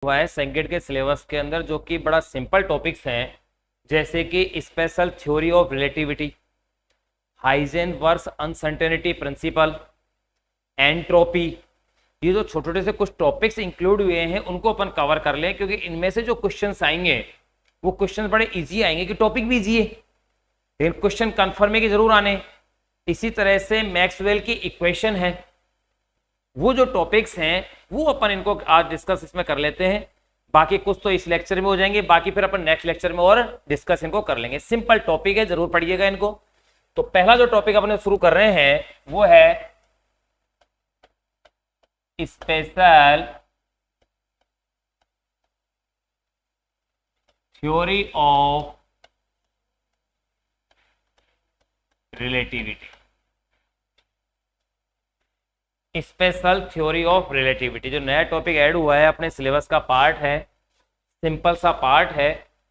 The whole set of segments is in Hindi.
हुआ है सेकेंड के सिलेबस के अंदर, जो कि बड़ा सिंपल टॉपिक्स हैं, जैसे कि special theory of relativity, Heisenberg's uncertainty principle, entropy. ये जो छोटे छोटे से कुछ टॉपिक्स इंक्लूड हुए हैं उनको अपन कवर कर लें, क्योंकि इनमें से जो क्वेश्चंस आएंगे वो क्वेश्चंस बड़े इजी आएंगे, कि टॉपिक भी इजी है लेकिन क्वेश्चन कन्फर्म है कि जरूर आने। इसी तरह से मैक्सवेल की इक्वेशन है, वो जो टॉपिक्स हैं वो अपन इनको आज डिस्कस इसमें कर लेते हैं। बाकी कुछ तो इस लेक्चर में हो जाएंगे, बाकी फिर अपन नेक्स्ट लेक्चर में और डिस्कस इनको कर लेंगे। सिंपल टॉपिक है, जरूर पढ़िएगा इनको। तो पहला जो टॉपिक अपन शुरू कर रहे हैं वो है special theory of relativity. Special theory of relativity जो नया टॉपिक ऐड हुआ है, अपने सिलेबस का पार्ट है, सिंपल सा पार्ट है।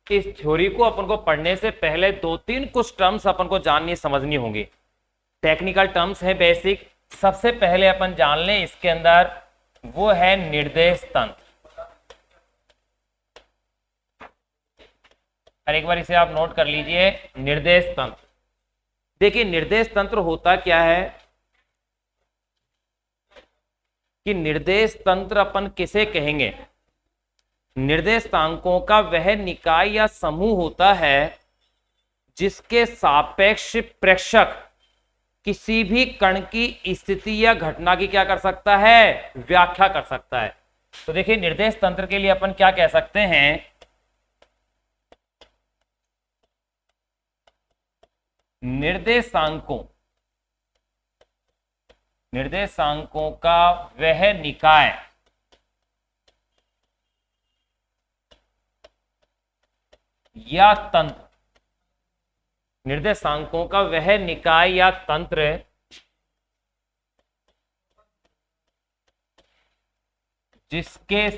इस थ्योरी को अपन को पढ़ने से पहले दो तीन कुछ टर्म्स अपन को जाननी समझनी होंगी, टेक्निकल टर्म्स है बेसिक। सबसे पहले अपन जान लें इसके अंदर, वो है निर्देश तंत्र। और एक बार इसे आप नोट कर लीजिए, निर्देश तंत्र। देखिए निर्देश तंत्र होता क्या है, कि निर्देश तंत्र अपन किसे कहेंगे? निर्देशांकों का वह निकाय या समूह होता है जिसके सापेक्ष प्रेक्षक किसी भी कण की स्थिति या घटना की क्या कर सकता है? व्याख्या कर सकता है। तो देखिए निर्देश तंत्र के लिए अपन क्या कह सकते हैं, निर्देशांकों का वह निकाय या तंत्र, निर्देशांकों का वह निकाय या तंत्र जिसके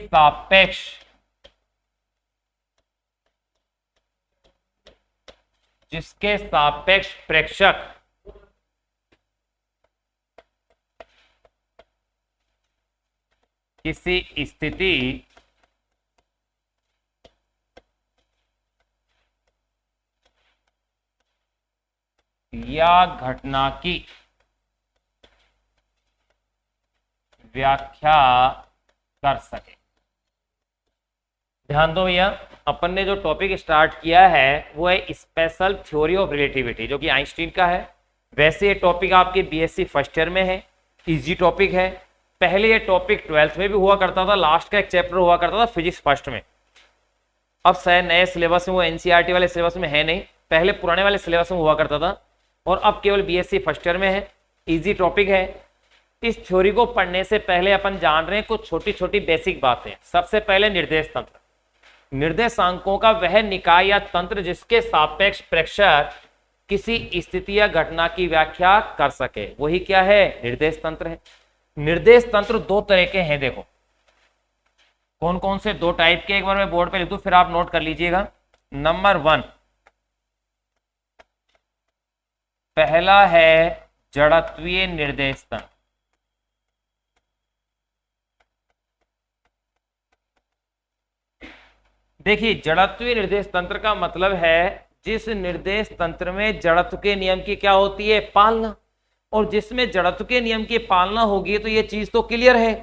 सापेक्ष प्रेक्षक किसी स्थिति या घटना की व्याख्या कर सके। ध्यान दो भैया, अपन ने जो टॉपिक स्टार्ट किया है वो है स्पेशल थ्योरी ऑफ रिलेटिविटी, जो कि आइंस्टीन का है। वैसे ये टॉपिक आपके बीएससी फर्स्ट ईयर में है, इजी टॉपिक है। पहले ये टॉपिक 12th में भी हुआ करता था, लास्ट का एक चैप्टर हुआ करता था फिजिक्स फर्स्ट में। अब शायद नए सिलेबस में, वो एनसीईआरटी वाले सिलेबस में है नहीं, पहले पुराने वाले सिलेबस में हुआ करता था, और अब केवल बीएससी फर्स्ट ईयर में है। इजी टॉपिक है। इस थ्योरी को पढ़ने से पहले अपन जान रहे हैं कुछ छोटी छोटी बेसिक बातें। सबसे पहले निर्देश तंत्र, निर्देशांकों का वह निकाय या तंत्र जिसके सापेक्ष प्रेक्षक किसी स्थिति या घटना की व्याख्या कर सके, वही क्या है? निर्देश तंत्र है। निर्देश तंत्र दो तरह के हैं, देखो कौन कौन से दो टाइप के, एक बार मैं बोर्ड पे लिख दूं फिर आप नोट कर लीजिएगा। नंबर 1, पहला है जड़त्वीय निर्देश तंत्र। देखिए जड़त्वीय निर्देश तंत्र का मतलब है जिस निर्देश तंत्र में जड़त्व के नियम की क्या होती है? पालना। और जिसमें जड़त्व के नियम की पालना होगी तो ये चीज तो क्लियर है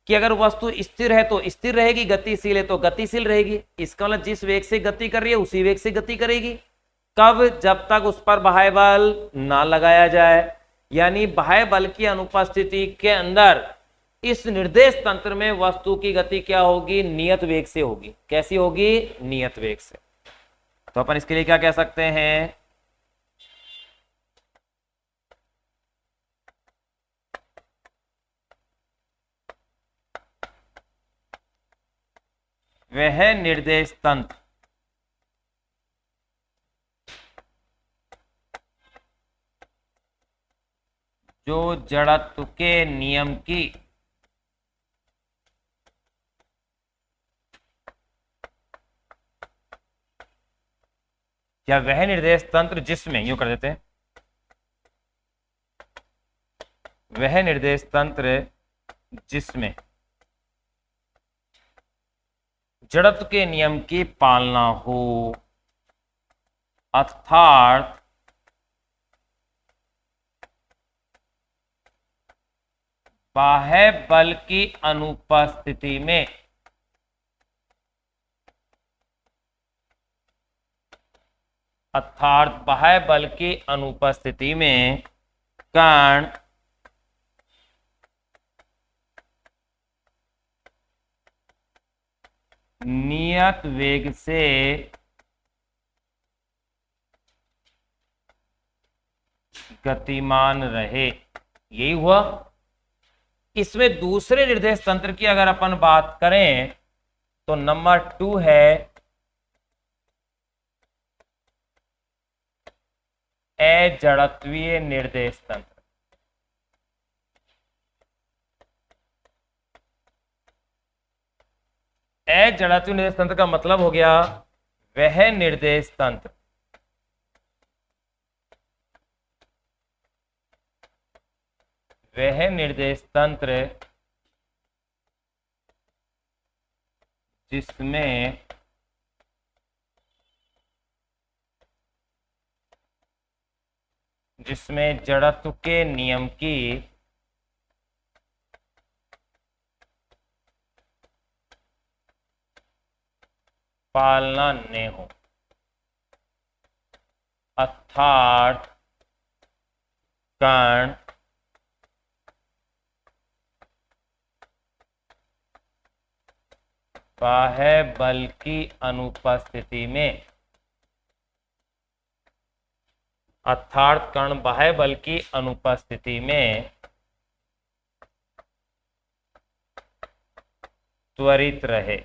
कि अगर वस्तु स्थिर है तो स्थिर रहेगी, गतिशील है तो गतिशील रहेगी। इसका मतलब जिस वेग से गति कर रही है उसी वेग से गति करेगी। कब? जब तक उस पर बाह्य बल ना लगाया जाए, यानी बाह्य बल की अनुपस्थिति के अंदर इस निर्देश तंत्र में वस्तु की गति क्या होगी? नियत वेग से होगी। कैसी होगी? नियत वेग से। तो अपन इसके लिए क्या कह सकते हैं? वह निर्देश तंत्र जो जड़त्व के नियम की या वह निर्देश तंत्र जिसमें, यूं कर देते हैं, वह निर्देश तंत्र जिसमें जड़त्व के नियम की पालना हो, अर्थात बाह्य बल की अनुपस्थिति में बाह्य बल की अनुपस्थिति में कण नियत वेग से गतिमान रहे। यही हुआ। इसमें दूसरे निर्देश तंत्र की अगर अपन बात करें तो नंबर 2 है अजड़त्वीय निर्देश तंत्र। अजड़त्वीय निर्देश तंत्र का मतलब हो गया वह निर्देश तंत्र जिसमें जड़त्व के नियम की पालना न हो, अर्थात कण बाह्य बल की अनुपस्थिति में, अर्थात कण बाह्य बल की अनुपस्थिति में त्वरित रहे।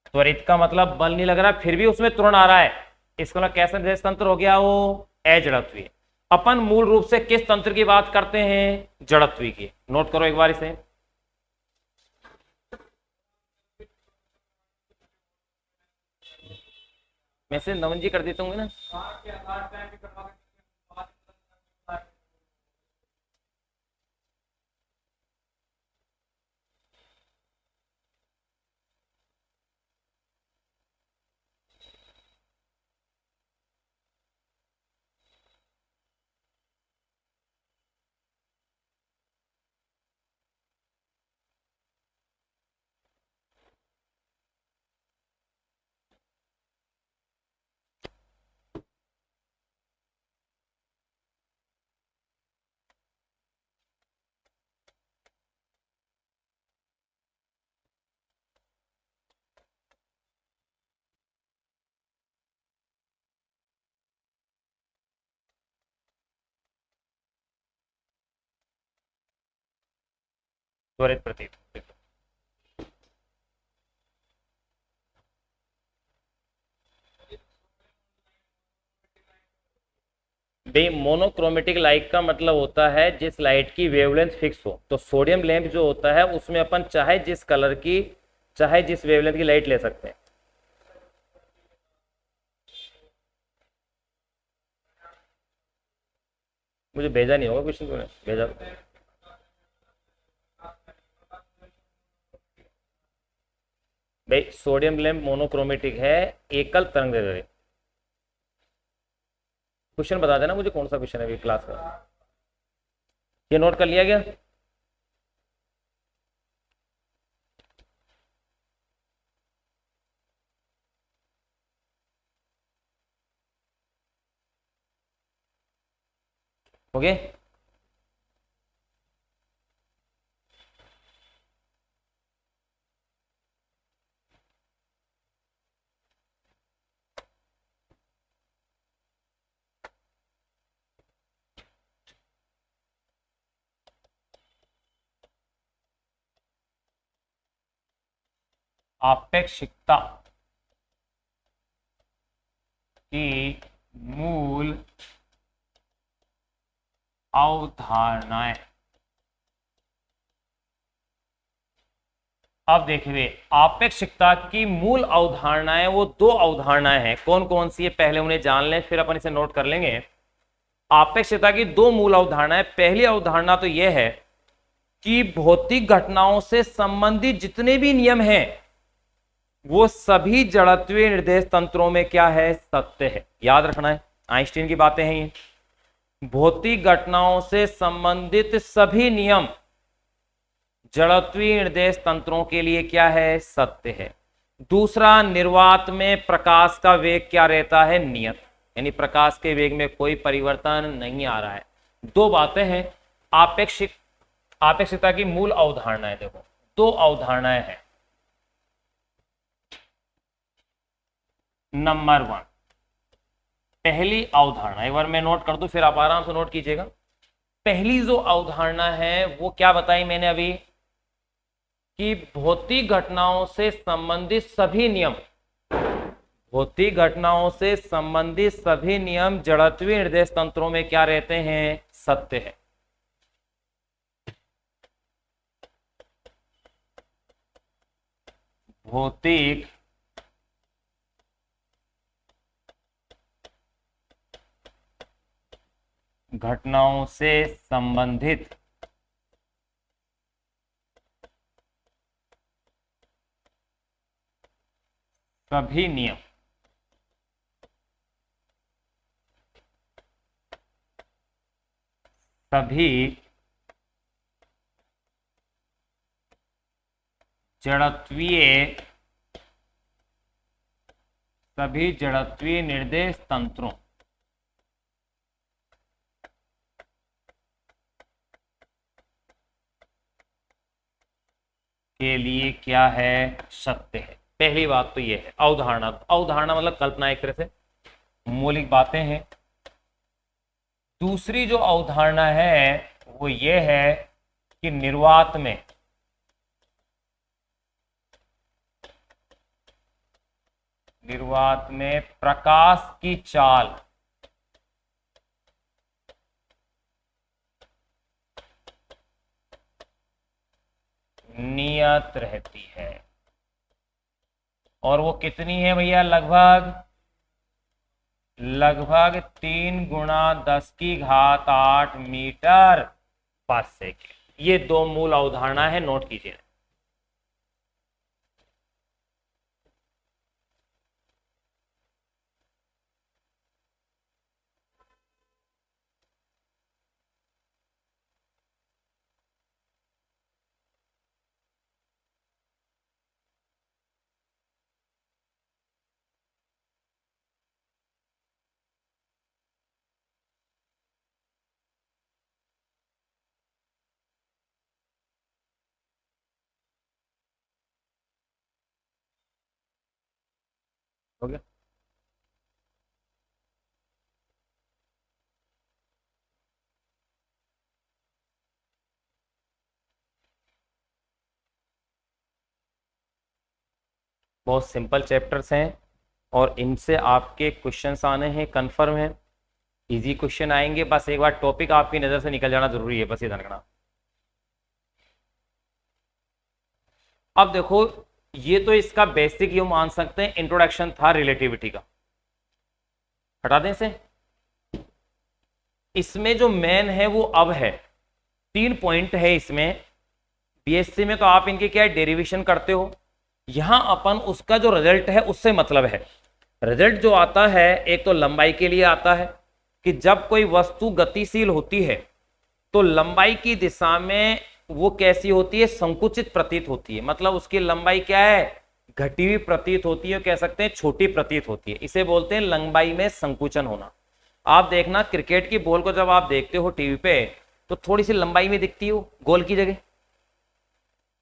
त्वरित का मतलब बल नहीं लग रहा फिर भी उसमें त्वरण आ रहा है, इसका मतलब कैसा निर्देश तंत्र हो गया? वो अजड़त्वीय। अपन मूल रूप से किस तंत्र की बात करते हैं? जड़त्वीय की। नोट करो एक बार इसे। मैसेज नवन जी कर देता हूँ ना। त्वरित प्रतीत भाई, मोनोक्रोमेटिक लाइट का मतलब होता है जिस लाइट की वेवलेंथ फिक्स हो। तो सोडियम लैंप जो होता है उसमें अपन चाहे जिस कलर की चाहे जिस वेवलेंथ की लाइट ले सकते हैं। मुझे भेजा नहीं होगा क्वेश्चन, तूने भेजा? भाई सोडियम लैंप मोनोक्रोमेटिक है, एकल तरंग दैर्ध्य। क्वेश्चन बता देना मुझे कौन सा क्वेश्चन है अभी क्लास का। ये नोट कर लिया गया? ओके। आपेक्षिकता की मूल अवधारणाएं। अब देखिए, आपेक्षिकता की मूल अवधारणाएं, वो दो अवधारणाएं हैं। कौन कौन सी है पहले उन्हें जान लें, फिर अपन इसे नोट कर लेंगे। आपेक्षिकता की दो मूल अवधारणाएं। पहली अवधारणा तो यह है कि भौतिक घटनाओं से संबंधित जितने भी नियम हैं वो सभी जड़त्वीय निर्देश तंत्रों में क्या है, सत्य है। याद रखना है, आइंस्टीन की बातें हैं ये। भौतिक घटनाओं से संबंधित सभी नियम जड़त्वीय निर्देश तंत्रों के लिए क्या है, सत्य है। दूसरा, निर्वात में प्रकाश का वेग क्या रहता है, नियत, यानी प्रकाश के वेग में कोई परिवर्तन नहीं आ रहा है। दो बातें हैं। आपेक्षिकता की मूल अवधारणाएं, देखो दो अवधारणाएं हैं। नंबर 1, पहली अवधारणा एक बार मैं नोट कर दूं, फिर आप आराम से नोट कीजिएगा। पहली जो अवधारणा है वो क्या बताई मैंने अभी, कि भौतिक घटनाओं से संबंधित सभी नियम, भौतिक घटनाओं से संबंधित सभी नियम जड़त्वीय निर्देश तंत्रों में क्या रहते हैं, सत्य है। भौतिक घटनाओं से संबंधित सभी नियम सभी जड़त्वीय निर्देश तंत्रों के लिए क्या है, सत्य है। पहली बात तो ये है अवधारणा। अवधारणा मतलब कल्पना, एक तरह से मौलिक बातें हैं। दूसरी जो अवधारणा है वो ये है कि निर्वात में प्रकाश की चाल नियत रहती है। और वो कितनी है भैया, लगभग 3 × 10⁸ मीटर पर सेकेंड। ये दो मूल अवधारणा है, नोट कीजिए। हो गया। बहुत सिंपल चैप्टर्स हैं और इनसे आपके क्वेश्चंस आने हैं, कंफर्म है। इजी क्वेश्चन आएंगे, बस एक बार टॉपिक आपकी नजर से निकल जाना जरूरी है, बस ये ध्यान रखना। अब देखो, ये तो इसका बेसिक यूं मान सकते हैं इंट्रोडक्शन था रिलेटिविटी का, हटा दें इसे। इसमें जो मेन है वो अब है, 3 पॉइंट है इसमें। बीएससी में तो आप इनके क्या डेरिवेशन करते हो, यहां अपन उसका जो रिजल्ट है उससे मतलब है। रिजल्ट जो आता है एक तो लंबाई के लिए आता है कि जब कोई वस्तु गतिशील होती है तो लंबाई की दिशा में वो कैसी होती है, संकुचित प्रतीत होती है। मतलब उसकी लंबाई क्या है, घटी हुई प्रतीत होती है, कह सकते हैं छोटी प्रतीत होती है। इसे बोलते हैं लंबाई में संकुचन होना। आप देखना क्रिकेट की बॉल को जब आप देखते हो टीवी पे तो थोड़ी सी लंबाई में दिखती हो, गोल की जगह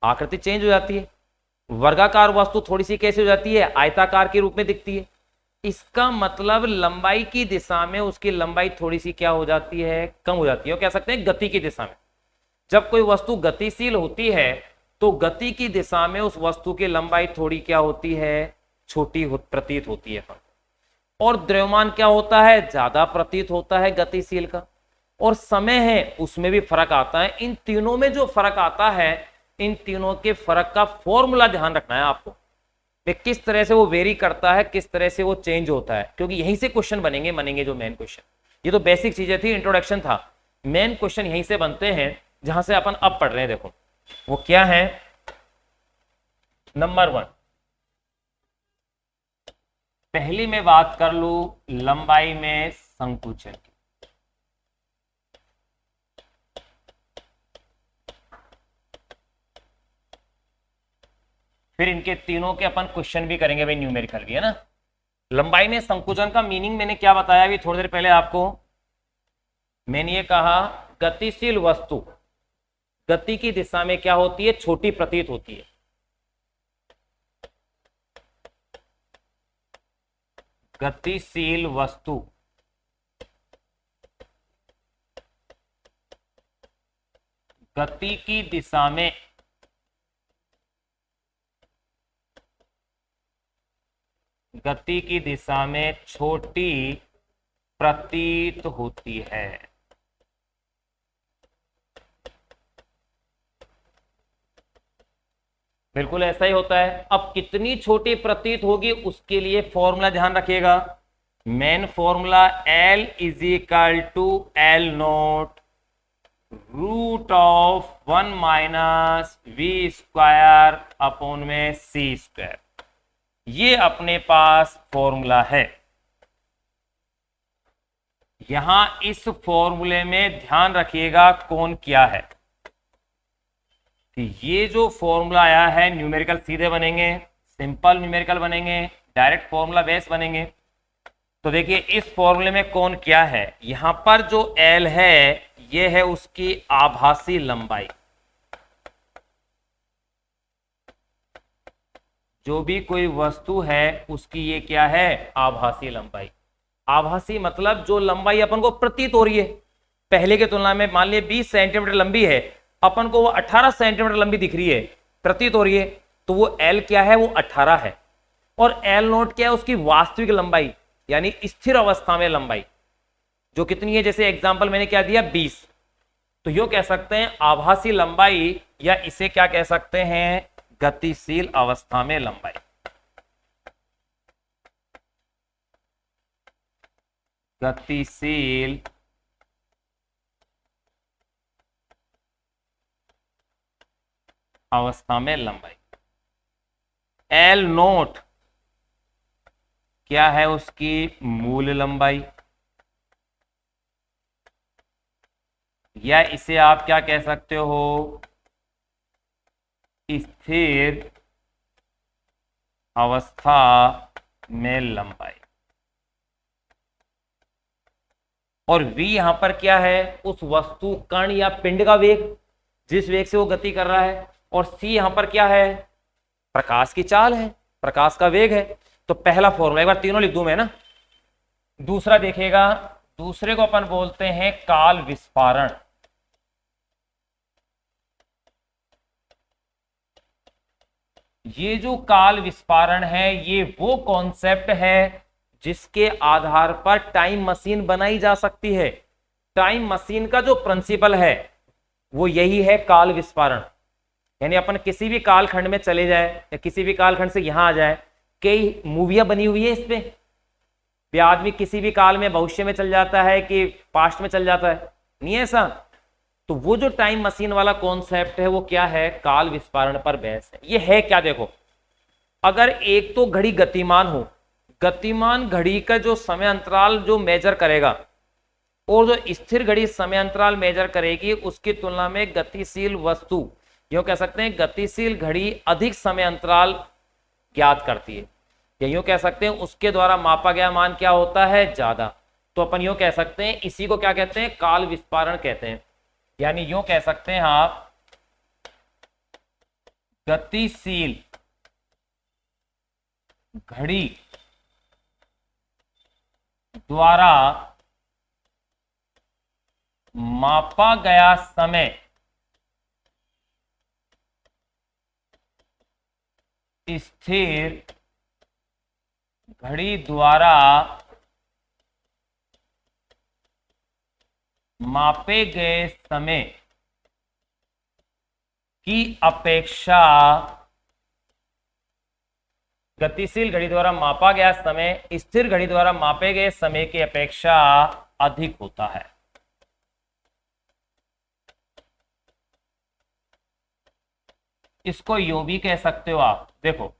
आकृति चेंज हो जाती है। वर्गाकार वस्तु थोड़ी सी कैसे हो जाती है, आयताकार के रूप में दिखती है। इसका मतलब लंबाई की दिशा में उसकी लंबाई थोड़ी सी क्या हो जाती है, कम हो जाती है। कह सकते हैं गति की दिशा में, जब कोई वस्तु गतिशील होती है तो गति की दिशा में उस वस्तु की लंबाई थोड़ी क्या होती है, छोटी प्रतीत होती है। और द्रव्यमान क्या होता है, ज्यादा प्रतीत होता है गतिशील का। और समय है उसमें भी फर्क आता है। इन तीनों में जो फर्क आता है, इन तीनों के फर्क का फॉर्मूला ध्यान रखना है आपको, किस तरह से वो वेरी करता है, किस तरह से वो चेंज होता है, क्योंकि यहीं से क्वेश्चन बनेंगे जो मेन क्वेश्चन। ये तो बेसिक चीजें थी, इंट्रोडक्शन था। मेन क्वेश्चन यहीं से बनते हैं जहां से अपन अब पढ़ रहे हैं। देखो वो क्या है, नंबर 1, पहली मैं बात कर लूं लंबाई में संकुचन की। फिर इनके तीनों के अपन क्वेश्चन भी करेंगे भाई, न्यूमेरिकल भी है ना। लंबाई में संकुचन का मीनिंग मैंने क्या बताया अभी थोड़ी देर पहले आपको। मैंने ये कहा गतिशील वस्तु गति की दिशा में क्या होती है, छोटी प्रतीत होती है। गतिशील वस्तु गति की दिशा में छोटी प्रतीत होती है। बिल्कुल ऐसा ही होता है। अब कितनी छोटी प्रतीत होगी उसके लिए फॉर्मूला ध्यान रखिएगा। Main formula L is equal to L naught root of 1 minus v square upon में सी स्क्वायर। ये अपने पास फॉर्मूला है। यहां इस फॉर्मूले में ध्यान रखिएगा कौन क्या है। ये जो फॉर्मूला आया है न्यूमेरिकल सीधे बनेंगे, सिंपल न्यूमेरिकल बनेंगे, डायरेक्ट फॉर्मूला बेस बनेंगे। तो देखिए इस फॉर्मूले में कौन क्या है। यहां पर जो L है ये है उसकी आभासी लंबाई। जो भी कोई वस्तु है उसकी ये क्या है, आभासी लंबाई। आभासी मतलब जो लंबाई अपन को प्रतीत हो रही है। पहले की तुलना में मान लिया 20 सेंटीमीटर लंबी है, अपन को वो 18 सेंटीमीटर लंबी दिख रही है, प्रतीत हो रही है, तो वो L क्या है, वो 18 है। और L नोट क्या है, उसकी वास्तविक लंबाई यानी स्थिर अवस्था में लंबाई जो कितनी है। जैसे एग्जांपल मैंने क्या दिया 20, तो यो कह सकते हैं आभासी लंबाई, या इसे क्या कह सकते हैं, गतिशील अवस्था में लंबाई। गतिशील अवस्था में लंबाई। L नोट क्या है, उसकी मूल लंबाई, या इसे आप क्या कह सकते हो, स्थिर अवस्था में लंबाई। और v यहां पर क्या है, उस वस्तु कण या पिंड का वेग, जिस वेग से वो गति कर रहा है। और c यहां पर क्या है, प्रकाश की चाल है, प्रकाश का वेग है। तो पहला फॉर्मूला एक बार तीनों लिख दूं मैं ना। दूसरा देखिएगा, दूसरे को अपन बोलते हैं काल विस्फारण। ये जो काल विस्फारण है ये वो कॉन्सेप्ट है जिसके आधार पर टाइम मशीन बनाई जा सकती है। टाइम मशीन का जो प्रिंसिपल है वो यही है, काल विस्फारण। यानी अपन किसी भी कालखंड में चले जाए या किसी भी कालखंड से यहां आ जाए, कई मूवियां बनी हुई है इस पे। भी आदमी किसी भी काल में भविष्य में चल जाता है कि पास्ट में चल जाता है, नहीं है ऐसा। तो वो जो टाइम मशीन वाला कॉन्सेप्ट है वो क्या है, काल विस्फारण पर बहस है। ये है क्या, देखो अगर एक तो घड़ी गतिमान हो, गतिमान घड़ी का जो समय अंतराल जो मेजर करेगा और जो स्थिर घड़ी समय अंतराल मेजर करेगी, उसकी तुलना में गतिशील वस्तु, यूं कह सकते हैं गतिशील घड़ी अधिक समय अंतराल ज्ञात करती है, या यूं कह सकते हैं उसके द्वारा मापा गया मान क्या होता है, ज्यादा। तो अपन यूं कह सकते हैं इसी को क्या कहते हैं, काल विस्फारण कहते हैं। यानी यूं कह सकते हैं आप, गतिशील घड़ी द्वारा मापा गया समय स्थिर घड़ी द्वारा मापे गए समय की अपेक्षा, गतिशील घड़ी द्वारा मापा गया समय स्थिर घड़ी द्वारा मापे गए समय की अपेक्षा अधिक होता है। इसको यूं भी कह सकते हो आप, देखो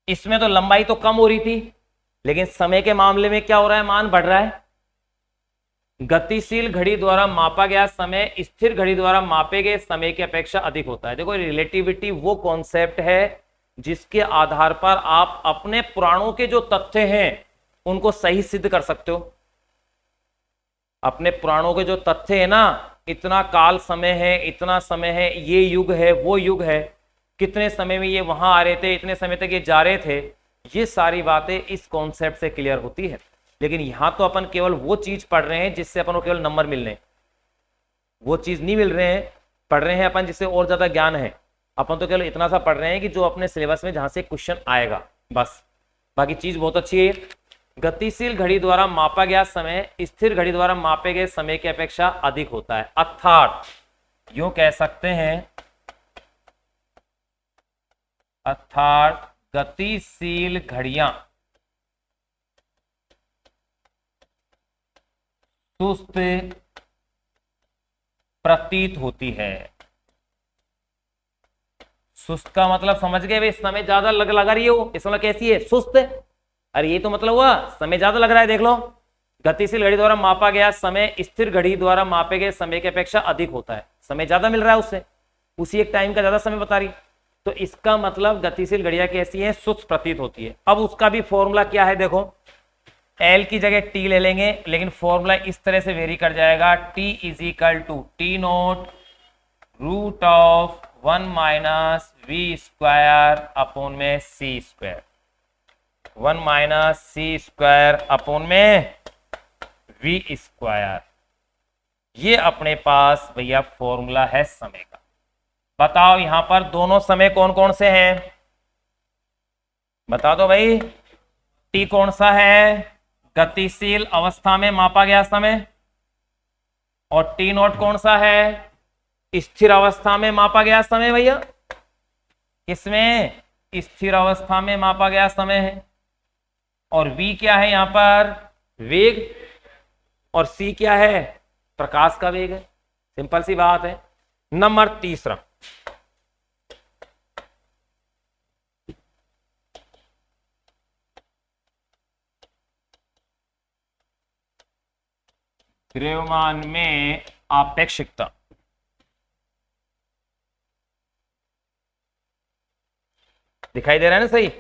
इसमें तो लंबाई तो कम हो रही थी, लेकिन समय के मामले में क्या हो रहा है, मान बढ़ रहा है। गतिशील घड़ी द्वारा मापा गया समय स्थिर घड़ी द्वारा मापे गए समय की अपेक्षा अधिक होता है। देखो रिलेटिविटी वो कॉन्सेप्ट है जिसके आधार पर आप अपने पुराणों के जो तथ्य हैं उनको सही सिद्ध कर सकते हो। अपने पुराणों के जो तथ्य है ना, इतना काल समय है, इतना समय है, ये युग है, वो युग है, कितने समय में ये वहां आ रहे थे, इतने समय तक ये जा रहे थे, ये सारी बातें इस कॉन्सेप्ट से क्लियर होती है। लेकिन यहां तो अपन केवल वो चीज पढ़ रहे हैं जिससे अपन को केवल नंबर मिल रहे हैं, वो चीज नहीं मिल रहे हैं, पढ़ रहे हैं अपन जिससे और ज्यादा ज्ञान है। अपन तो केवल इतना सा पढ़ रहे हैं कि जो अपने सिलेबस में जहां से क्वेश्चन आएगा, बस। बाकी चीज बहुत अच्छी है। गतिशील घड़ी द्वारा मापा गया समय स्थिर घड़ी द्वारा मापे गए समय की अपेक्षा अधिक होता है। अर्थात यूं कह सकते हैं, अर्थात गतिशील घड़ियां सुस्त प्रतीत होती है। सुस्त का मतलब समझ गए भाई, समय ज्यादा लगा रही है वो, इस समय कैसी है, सुस्त। अरे ये तो मतलब हुआ समय ज्यादा लग रहा है। देख लो, गतिशील घड़ी द्वारा मापा गया समय स्थिर घड़ी द्वारा मापे गए समय की अपेक्षा अधिक होता है। समय ज्यादा मिल रहा है उससे, उसी एक टाइम का ज्यादा समय बता रही। तो इसका मतलब गतिशील घड़ियां कैसी है, सुस्त प्रतीत होती है। अब उसका भी फॉर्मूला क्या है, देखो एल की जगह टी ले लेंगे, लेकिन फॉर्मूला इस तरह से वेरी कर जाएगा, T is equal to T naught root of 1 minus v square upon में c square, 1 minus c square upon में वी स्क्वायर। ये अपने पास भैया फॉर्मूला है समय का। बताओ यहां पर दोनों समय कौन कौन से हैं, बता दो भाई। टी कौन सा है, गतिशील अवस्था में मापा गया समय, और टी नॉट कौन सा है, स्थिर अवस्था में मापा गया समय। भैया इसमें स्थिर अवस्था में मापा गया समय है। और v क्या है यहां पर, वेग, और c क्या है, प्रकाश का वेग है। सिंपल सी बात है। नंबर तीसरा, द्रव्यमान में आपेक्षिकता। दिखाई दे रहा है ना सही,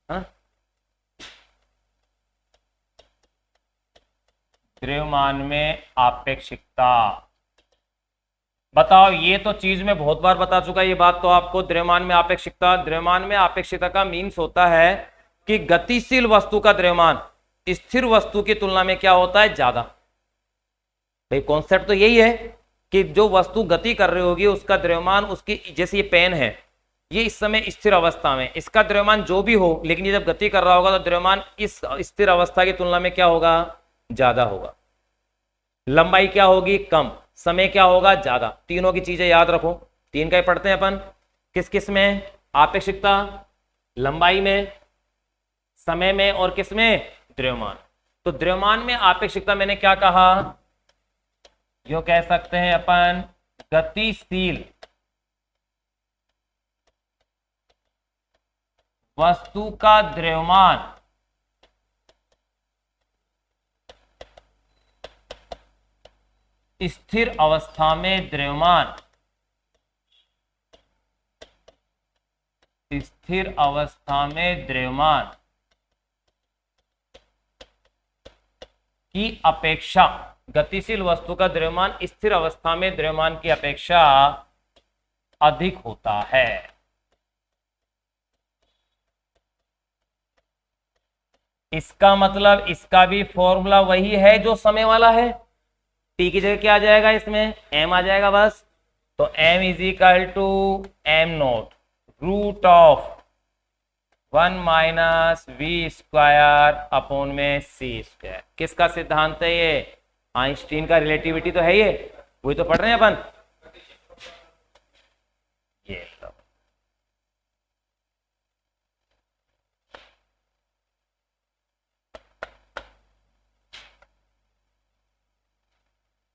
हाँ? द्रव्यमान में आपेक्षिकता। बताओ, ये तो चीज में बहुत बार बता चुका ये बात तो आपको। द्रव्यमान में आपेक्षिकता, द्रव्यमान में आपेक्षिकता का मीन्स होता है कि गतिशील वस्तु का द्रव्यमान स्थिर वस्तु की तुलना में क्या होता है, ज्यादा। भाई कॉन्सेप्ट तो यही है कि जो वस्तु गति कर रही होगी उसका द्रव्यमान, उसकी जैसे ये पेन है, ये इस समय स्थिर अवस्था में, इसका द्रव्यमान जो भी हो, लेकिन ये जब गति कर रहा होगा तो द्रव्यमान इस स्थिर अवस्था की तुलना में क्या होगा, ज्यादा होगा। लंबाई क्या होगी, कम। समय क्या होगा, ज्यादा। तीनों की चीजें याद रखो, तीन का ही पढ़ते हैं अपन। किस किस में, आपेक्षिकता, लंबाई में, समय में, और किस में, द्रव्यमान। तो द्रव्यमान में आपेक्षिकता मैंने क्या कहा, यो कह सकते हैं अपन गतिशील वस्तु का द्रव्यमान स्थिर अवस्था में द्रव्यमान, स्थिर अवस्था में द्रव्यमान की अपेक्षा, गतिशील वस्तु का द्रव्यमान स्थिर अवस्था में द्रव्यमान की अपेक्षा अधिक होता है। इसका मतलब इसका भी फॉर्मूला वही है जो समय वाला है। टी की जगह क्या आ जाएगा, इसमें एम आ जाएगा बस। तो M is equal to M naught root of 1 minus v square upon में सी स्क्वायर। किसका सिद्धांत है ये, आइंस्टीन का रिलेटिविटी तो है ये, वही तो पढ़ रहे हैं अपन। ये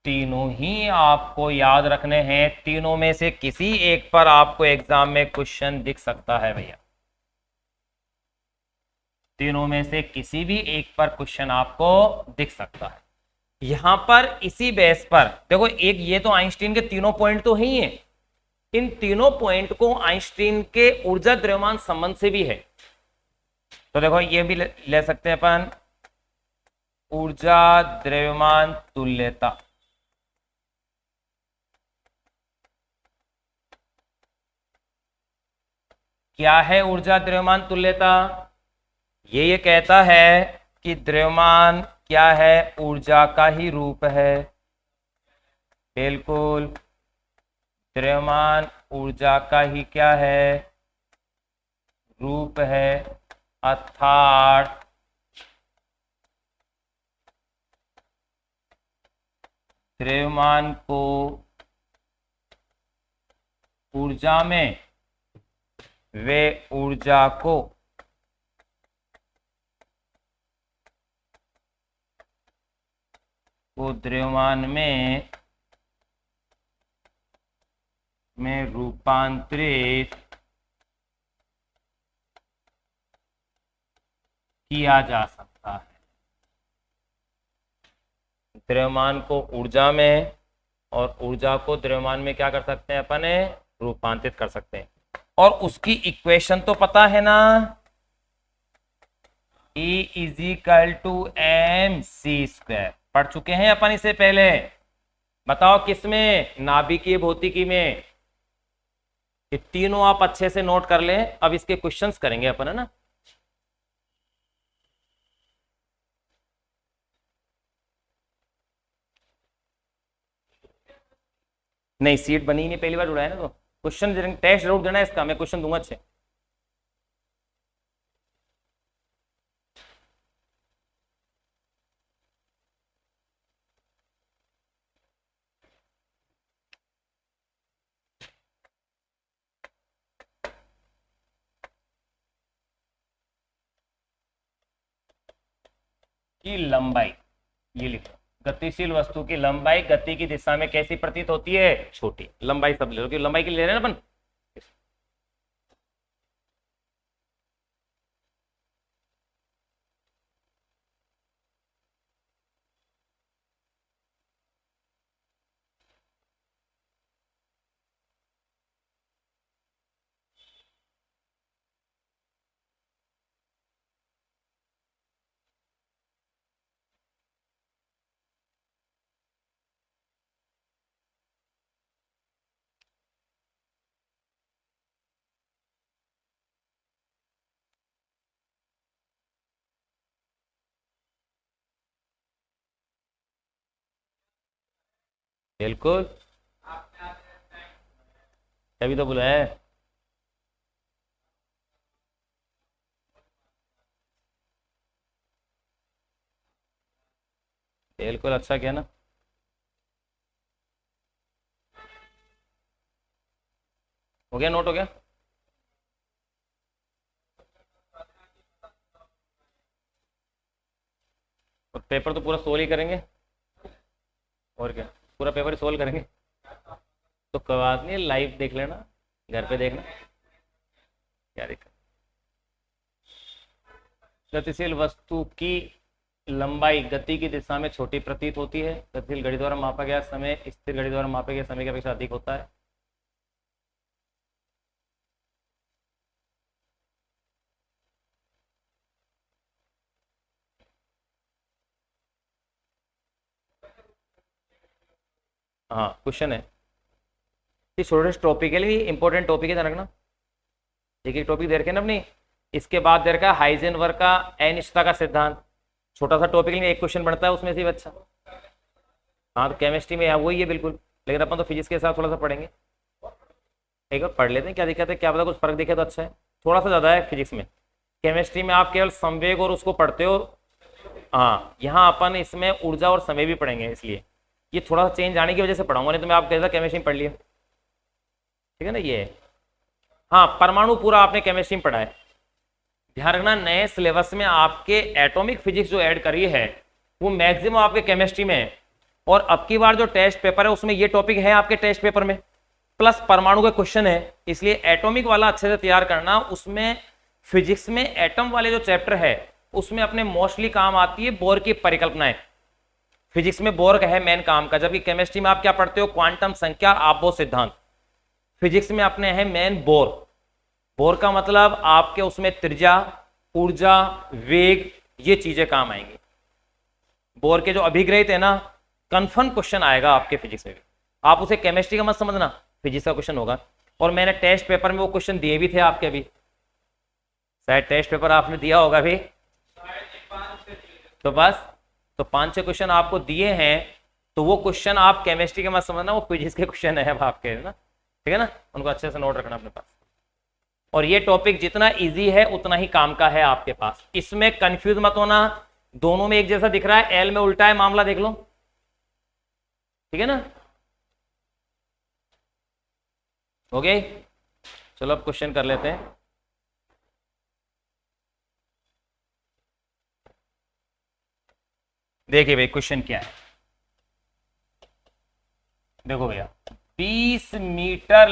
तीनों ही आपको याद रखने हैं, तीनों में से किसी एक पर आपको एग्जाम में क्वेश्चन दिख सकता है भैया। तीनों में से किसी भी एक पर क्वेश्चन आपको दिख सकता है। यहां पर इसी बेस पर देखो, एक ये तो आइंस्टीन के तीनों पॉइंट तो ही है, इन तीनों पॉइंट को आइंस्टीन के ऊर्जा द्रव्यमान संबंध से भी है। तो देखो ये भी ले सकते हैं अपन, ऊर्जा द्रव्यमान तुल्यता। क्या है ऊर्जा द्रव्यमान तुल्यता? ये कहता है कि द्रव्यमान क्या है, ऊर्जा का ही रूप है। बिल्कुल, द्रव्यमान ऊर्जा का ही क्या है, रूप है। अर्थात द्रव्यमान को ऊर्जा में वे ऊर्जा को द्रव्यमान में रूपांतरित किया जा सकता है। द्रव्यमान को ऊर्जा में और ऊर्जा को द्रव्यमान में क्या कर सकते हैं अपन, रूपांतरित कर सकते हैं। और उसकी इक्वेशन तो पता है ना, E = mc²। पढ़ चुके हैं अपन इसे पहले। बताओ किसमें, नाभिकीय भौतिकी में। ये तीनों आप अच्छे से नोट कर लें, अब इसके क्वेश्चंस करेंगे अपन, है ना। नहीं, सीट बनी ही नहीं, पहली बार जुड़ा है ना, तो क्वेश्चन टेस्ट जरूर देना है इसका, मैं क्वेश्चन दूंगा अच्छे। की लंबाई, ये लिखो, गतिशील वस्तु की लंबाई गति की दिशा में कैसी प्रतीत होती है, छोटी। लंबाई सब ले लो, क्योंकि लंबाई की ले रहे हैं ना अपन। बिल्कुल, तभी तो बुलाया है। बिल्कुल, अच्छा किया ना। हो गया, नोट हो गया। और पेपर तो पूरा सोल्व ही करेंगे, और क्या, पूरा पेपर ही सोल्व करेंगे। तो कोई बात नहीं, लाइव देख लेना, घर पे देखना, क्या दिक्कत। गतिशील वस्तु की लंबाई गति की दिशा में छोटी प्रतीत होती है। गतिशील घड़ी द्वारा मापा गया समय स्थिर घड़ी द्वारा मापे गए समय की अपेक्षा अधिक होता है। हाँ, क्वेश्चन है, ये छोटे टॉपिक के लिए इंपॉर्टेंट टॉपिक है, ध्यान रखना। एक एक टॉपिक दे रखे ना अपनी। इसके बाद दे रखा हाइजेनबर्ग का अनिश्चितता का सिद्धांत, छोटा सा टॉपिक, लेकिन एक क्वेश्चन बनता है उसमें से बच्चा। हाँ, तो केमिस्ट्री में वही है बिल्कुल, लेकिन अपन तो फिजिक्स के साथ थोड़ा सा पढ़ेंगे। एक बार पढ़ लेते हैं, क्या दिक्कत है, क्या पता कुछ फर्क दिखे तो अच्छा है। थोड़ा सा ज़्यादा है फिजिक्स में, केमिस्ट्री में आप केवल संवेग और उसको पढ़ते हो। हाँ, यहाँ अपन इसमें ऊर्जा और समय भी पढ़ेंगे, इसलिए ये थोड़ा सा चेंज आने की वजह से पढ़ाऊंगा, नहीं तो मैं आप कहता केमिस्ट्री में पढ़ लिया, ठीक है ना। ये हाँ, परमाणु पूरा आपने केमिस्ट्री में पढ़ा है। ध्यान रखना, नए सिलेबस में आपके एटॉमिक फिजिक्स जो ऐड करी है वो मैक्सिमम आपके केमिस्ट्री में है, और अब की बार जो टेस्ट पेपर है उसमें ये टॉपिक है आपके टेस्ट पेपर में, प्लस परमाणु के क्वेश्चन है। इसलिए एटॉमिक वाला अच्छे से तैयार करना, उसमें फिजिक्स में एटम वाले जो चैप्टर है उसमें अपने मोस्टली काम आती है बोर की परिकल्पनाएं। फिजिक्स में बोर का है मेन काम का, जबकि केमिस्ट्री में आप क्या पढ़ते हो, क्वांटम संख्या, आबोध सिद्धांत। फिजिक्स में अपने हैं मेन बोर। बोर का मतलब आपके उसमें त्रिज्या, ऊर्जा, वेग, ये चीजें काम आएंगी। बोर के जो अभिग्रहित है ना, कंफर्म क्वेश्चन आएगा आपके फिजिक्स में भी। आप उसे केमिस्ट्री का मत समझना, फिजिक्स का क्वेश्चन होगा। और मैंने टेस्ट पेपर में वो क्वेश्चन दिए भी थे आपके, भी शायद टेस्ट पेपर आपने दिया होगा भी। तो बस, तो 5-6 क्वेश्चन आपको दिए हैं, तो वो क्वेश्चन आप केमिस्ट्री के मत समझना, वो फिजिक्स के क्वेश्चन है आपके ना, ठीक है ना, उनको अच्छे से नोट रखना अपने पास। और ये टॉपिक जितना इजी है उतना ही काम का है आपके पास, इसमें कंफ्यूज मत होना। दोनों में एक जैसा दिख रहा है, एल में उल्टा है मामला, देख लो, ठीक है ना। ओके, चलो अब क्वेश्चन कर लेते हैं। देखिए भाई क्वेश्चन क्या है, देखो भैया 20 मीटर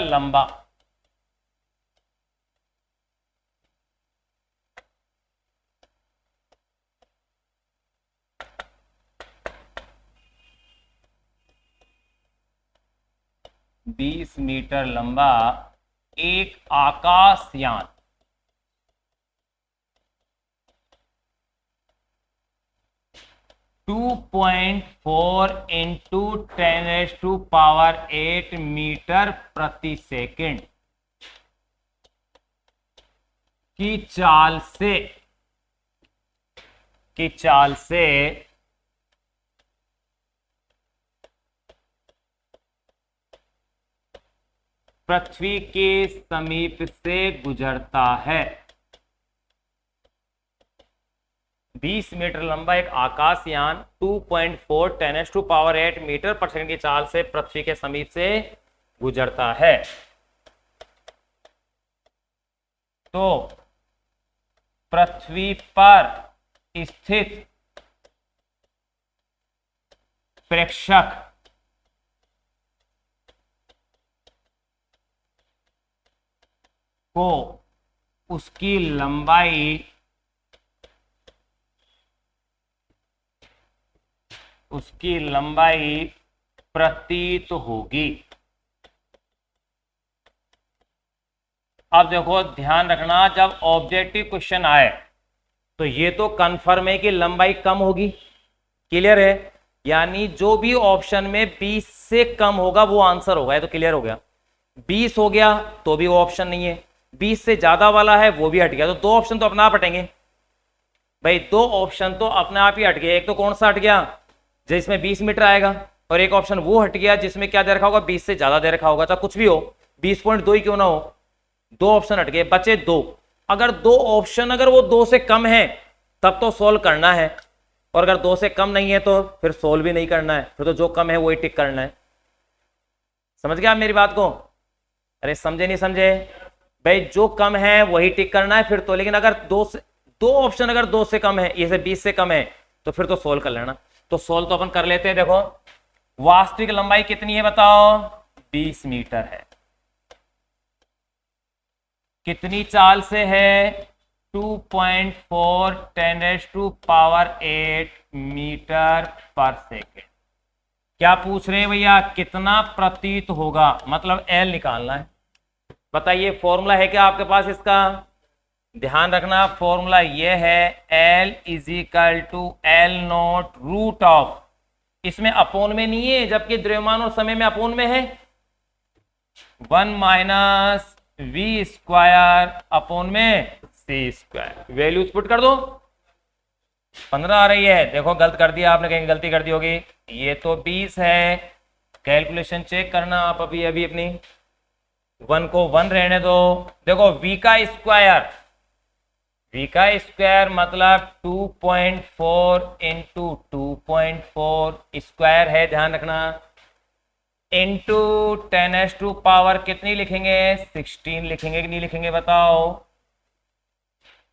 लंबा एक आकाशयान 2.4 इंटू 10⁸ मीटर प्रति सेकंड की चाल से पृथ्वी के समीप से गुजरता है। 20 मीटर लंबा एक आकाशयान 2.4 10⁸ मीटर पर सेकंड की चाल से पृथ्वी के समीप से गुजरता है। तो पृथ्वी पर स्थित प्रेक्षक को उसकी लंबाई प्रतीत होगी। अब देखो ध्यान रखना, जब ऑब्जेक्टिव क्वेश्चन आए तो ये तो कंफर्म है कि लंबाई कम होगी, क्लियर है, यानी जो भी ऑप्शन में 20 से कम होगा वो आंसर होगा, ये तो क्लियर हो गया। 20 हो गया तो भी वो ऑप्शन नहीं है, 20 से ज्यादा वाला है वो भी हट गया, तो दो ऑप्शन तो अपने आप हटेंगे भाई, दो ऑप्शन तो अपने आप ही हट गए। एक तो कौन सा हट गया, जिसमें 20 मीटर आएगा, और एक ऑप्शन वो हट गया जिसमें क्या दे रखा होगा, 20 से ज्यादा दे रखा होगा, चाहे कुछ भी हो, 20.2 ही क्यों ना हो। दो ऑप्शन हट गए, बचे दो। अगर दो ऑप्शन अगर वो 2 से कम है तब तो सोल्व करना है, और अगर 2 से कम नहीं है तो फिर सोल्व भी नहीं करना है, फिर तो जो कम है वही टिक करना है। समझ गया आप मेरी बात को? अरे समझे नहीं समझे भाई, जो कम है वही टिक करना है फिर तो। लेकिन अगर दो ऑप्शन अगर 2 से कम है, ये से 20 से कम है, तो फिर तो सोल्व कर लेना। तो सोल्व तो अपन कर लेते हैं। देखो वास्तविक लंबाई कितनी है बताओ, 20 मीटर है। कितनी चाल से है, 2.4 10⁸ मीटर पर सेकेंड। क्या पूछ रहे हैं भैया, कितना प्रतीत होगा, मतलब एल निकालना है। बताइए फॉर्मूला है क्या आपके पास इसका, ध्यान रखना फॉर्मूला ये है, L = L0 √, इसमें अपोन में नहीं है, जबकि द्रव्यमान और समय में अपोन में है। 1 - v² अपोन में c², वैल्यूज पुट कर दो, 15 आ रही है। देखो गलत कर दिया आपने, कहीं गलती कर दी होगी, ये तो 20 है, कैलकुलेशन चेक करना आप अभी अपनी, 1 को 1 रहने दो। देखो v का स्क्वायर मतलब 2.4 × 2.4 स्क्वायर है, ध्यान रखना, इंटू 10⁻⁴ कितनी लिखेंगे, 16 लिखेंगे कि नहीं लिखेंगे बताओ,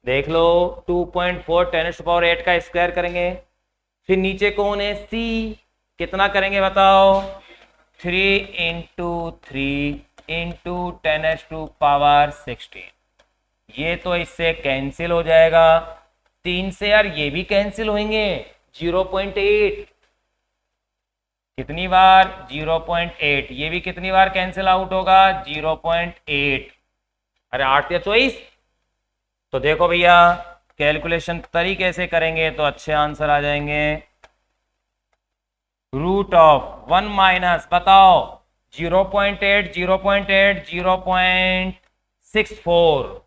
देख लो। 2.4 10⁸ का स्क्वायर करेंगे, फिर नीचे कौन है, c, कितना करेंगे बताओ, 3 × 3 × 10⁻16, ये तो इससे कैंसिल हो जाएगा। 3 से यार ये भी कैंसिल होंगे, 0.8 कितनी बार, 0.8, ये भी कितनी बार कैंसिल आउट होगा, 0.8। अरे 8 या 24। तो देखो भैया कैलकुलेशन तरीके से करेंगे तो अच्छे आंसर आ जाएंगे। रूट ऑफ 1 माइनस, बताओ, 0.8, 0.8, 0.64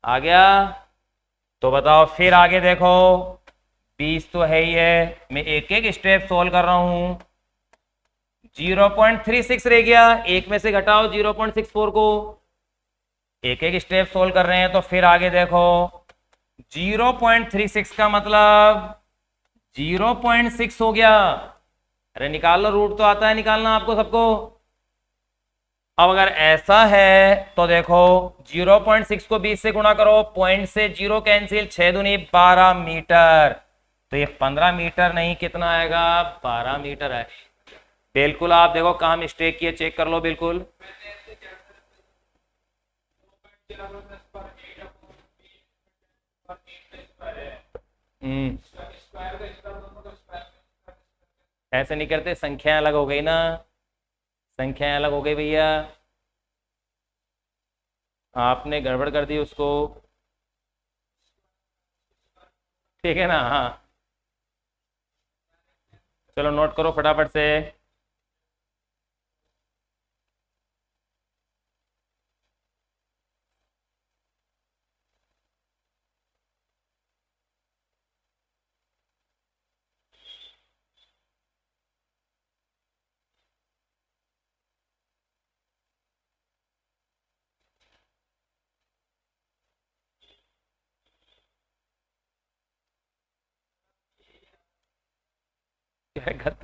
आ गया। तो बताओ फिर आगे देखो, 20 तो है ही है, मैं एक एक स्टेप सोल्व कर रहा हूं। 0.36 रह गया, एक में से घटाओ 0.64 को, एक एक स्टेप सोल्व कर रहे हैं। तो फिर आगे देखो, 0.36 का मतलब 0.6 हो गया। अरे निकाल लो, रूट तो आता है निकालना आपको सबको। अब अगर ऐसा है तो देखो 0.6 को 20 से गुणा करो, पॉइंट से 0 कैंसिल, 6 दूनी 12 मीटर। तो ये 15 मीटर नहीं, कितना आएगा, 12 मीटर है। बिल्कुल, आप देखो कहाँ मिस्टेक किए, चेक कर लो बिल्कुल। ऐसे नहीं करते, संख्या अलग हो गई ना, संख्या अलग हो गई भैया, आपने गड़बड़ कर दी उसको, ठीक है ना। हाँ चलो नोट करो फटाफट से।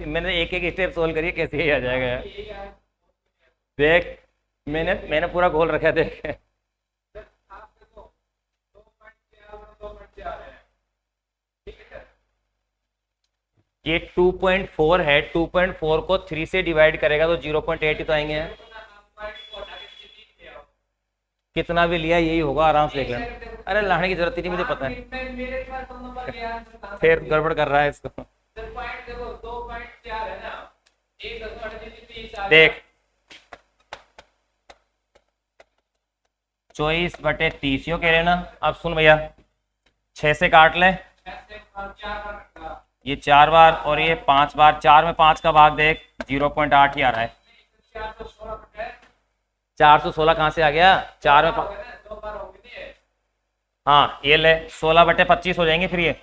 मैंने एक एक स्टेप सोल्व करिए, कैसे ही आ जाएगा यार। देख, मैंने मैंने पूरा गोल रखा है, देख। ये 2.4 है, 2.4 को 3 से डिवाइड करेगा तो 0.8 ही तो आएंगे। कितना भी लिया यही होगा, आराम से देख लेना। अरे लाने की जरूरत ही नहीं, मुझे पता है। फिर गड़बड़ कर रहा है इसको। देख 24/30 यो कह रहे ना। अब सुन भैया, 6 से काट ले, ये 4 बार और ये 5 बार, 4 में 5 का भाग देख, 0.8 ही आ रहा है। 416 कहाँ से आ गया, 4 में हाँ ये ले, 16/25 हो जाएंगे फिर ये।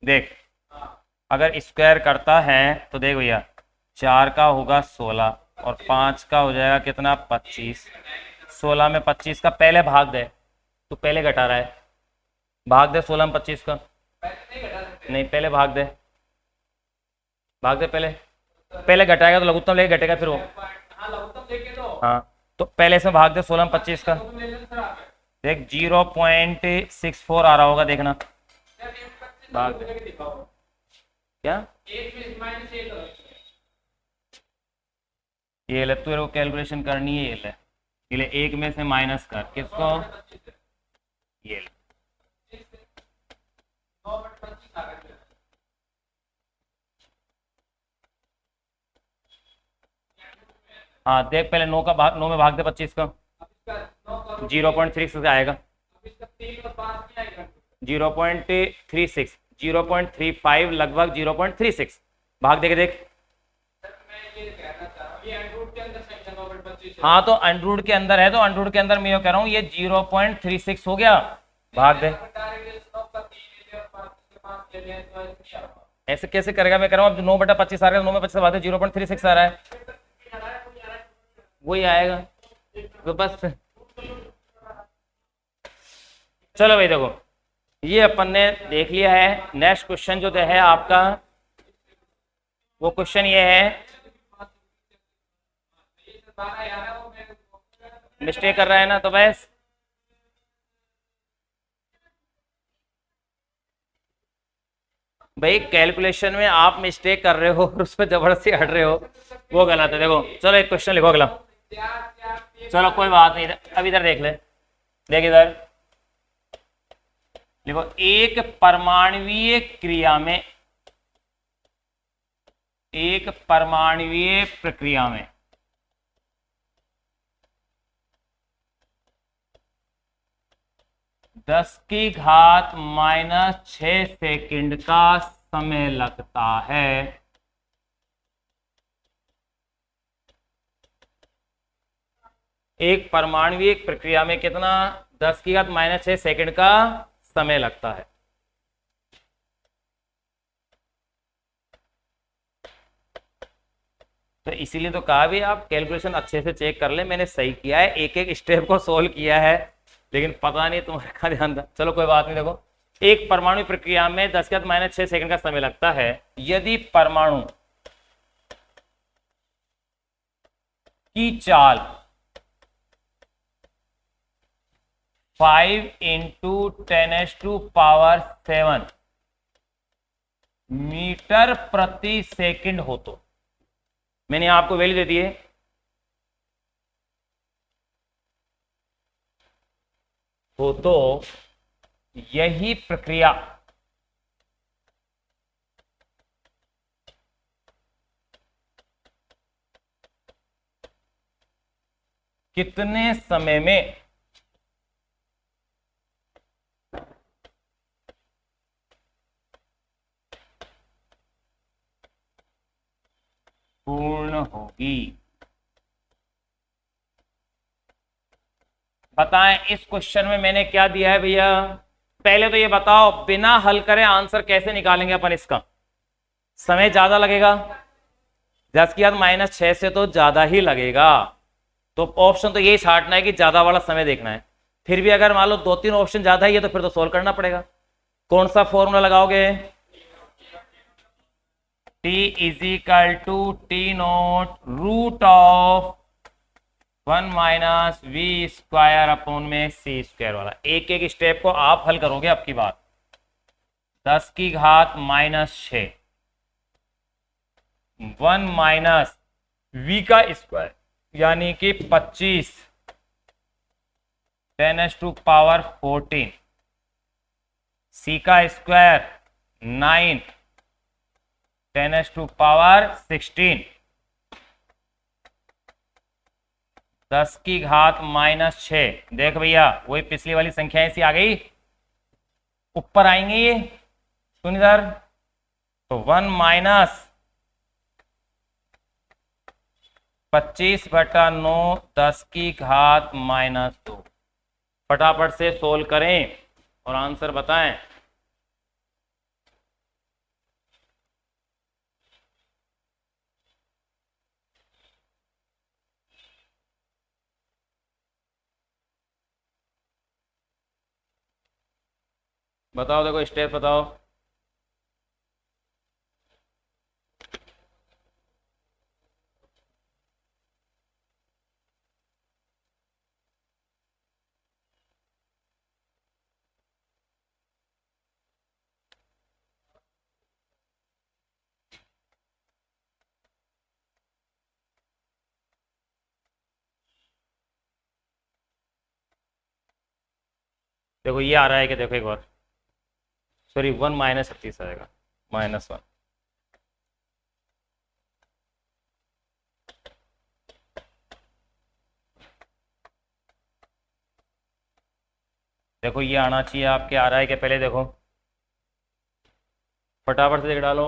देख अगर स्क्वायर करता है तो देख भैया, 4 का होगा 16 और 5 का हो जाएगा कितना, 25। 16 में 25 का पहले भाग दे, तू पहले घटा रहा है, भाग दे 16 में 25 का। नहीं पहले भाग दे, भाग दे पहले, पहले घटाएगा तो लघुत्तम लेके घटेगा फिर वो। हाँ तो पहले से भाग दे 16 में 25 का, देख 0.64 आ रहा होगा, देखना भाग दे। क्या ये ले, तेरे को कैलकुलेशन करनी है, ये ले 1 में से माइनस कर, किसको, ये ले। हाँ देख पहले 9 का भाग, 9 में भाग दे 25 का, 0.36 से आएगा, 0.36, 0.35 लगभग 0.36, भाग देके देख। हाँ तो अंडरूट के अंदर है, तो अंडरूट के अंदर मैं कह रहा हूँ ये 0.36 हो गया, भाग दे। ऐसे कैसे करेगा, मैं कह रहा हूँ अब 9/25 आ रहा है, 9 में 25 भाग दे, 0.36 आ रहा है, वही आएगा। तो बस चलो भाई देखो, ये अपन ने देख लिया है। नेक्स्ट क्वेश्चन जो है आपका, वो क्वेश्चन ये है, मिस्टेक कर रहा है ना, तो बस भाई कैलकुलेशन में आप मिस्टेक कर रहे हो और उस पर जबरदस्ती हट रहे हो, वो गलत है। देखो चलो एक क्वेश्चन लिखो अगला। चलो कोई बात नहीं, अब इधर देख ले, देख इधर देखो, एक परमाणुवीय क्रिया में, एक परमाणुवीय प्रक्रिया में 10⁻⁻6 सेकंड का समय लगता है। एक परमाणुवीय प्रक्रिया में कितना? 10⁻⁻6 सेकंड का समय लगता है। तो इसीलिए तो कहा भी आप कैलकुलेशन अच्छे से चेक कर ले, मैंने सही किया है, एक एक स्टेप को सोल्व किया है, लेकिन पता नहीं तुम्हारे का ध्यान था। चलो कोई बात नहीं। देखो, एक परमाणु प्रक्रिया में 10⁻⁻6 सेकंड का समय लगता है यदि परमाणु की चाल 5 × 10⁻⁷ मीटर प्रति सेकंड हो तो, मैंने आपको वैल्यू दे दी है, तो यही प्रक्रिया कितने समय में पूर्ण होगी? बताएं इस क्वेश्चन में मैंने क्या दिया है भैया। पहले तो ये बताओ, बिना हल करे आंसर कैसे निकालेंगे अपन इसका? समय ज्यादा लगेगा, 10⁻⁻6 से तो ज्यादा ही लगेगा, तो ऑप्शन तो यही छांटना है कि ज्यादा वाला समय देखना है। फिर भी अगर मान लो 2-3 ऑप्शन ज्यादा ही है तो फिर तो सोल्व करना पड़ेगा। कौन सा फॉर्मूला लगाओगे? T = T0 √1-v² वाला। एक एक स्टेप को आप हल करोगे अब की बात। 10⁻⁻6 1 - v² यानी कि 25 10⁻14, c² 9 10⁻16, 10⁻⁻6। देख भैया, वही पिछली वाली संख्या ऐसी आ गई, ऊपर आएंगे ये, सुन इधर, तो 1 - 25/9 10⁻⁻2। फटाफट से सोल्व करें और आंसर बताएं। बताओ, देखो स्टेप बताओ। देखो ये आ रहा है कि, देखो एक बार, सॉरी 1 - 36 आएगा, -1। देखो ये आना चाहिए आपके, आ रहा है कि? पहले देखो फटाफट से देख डालो।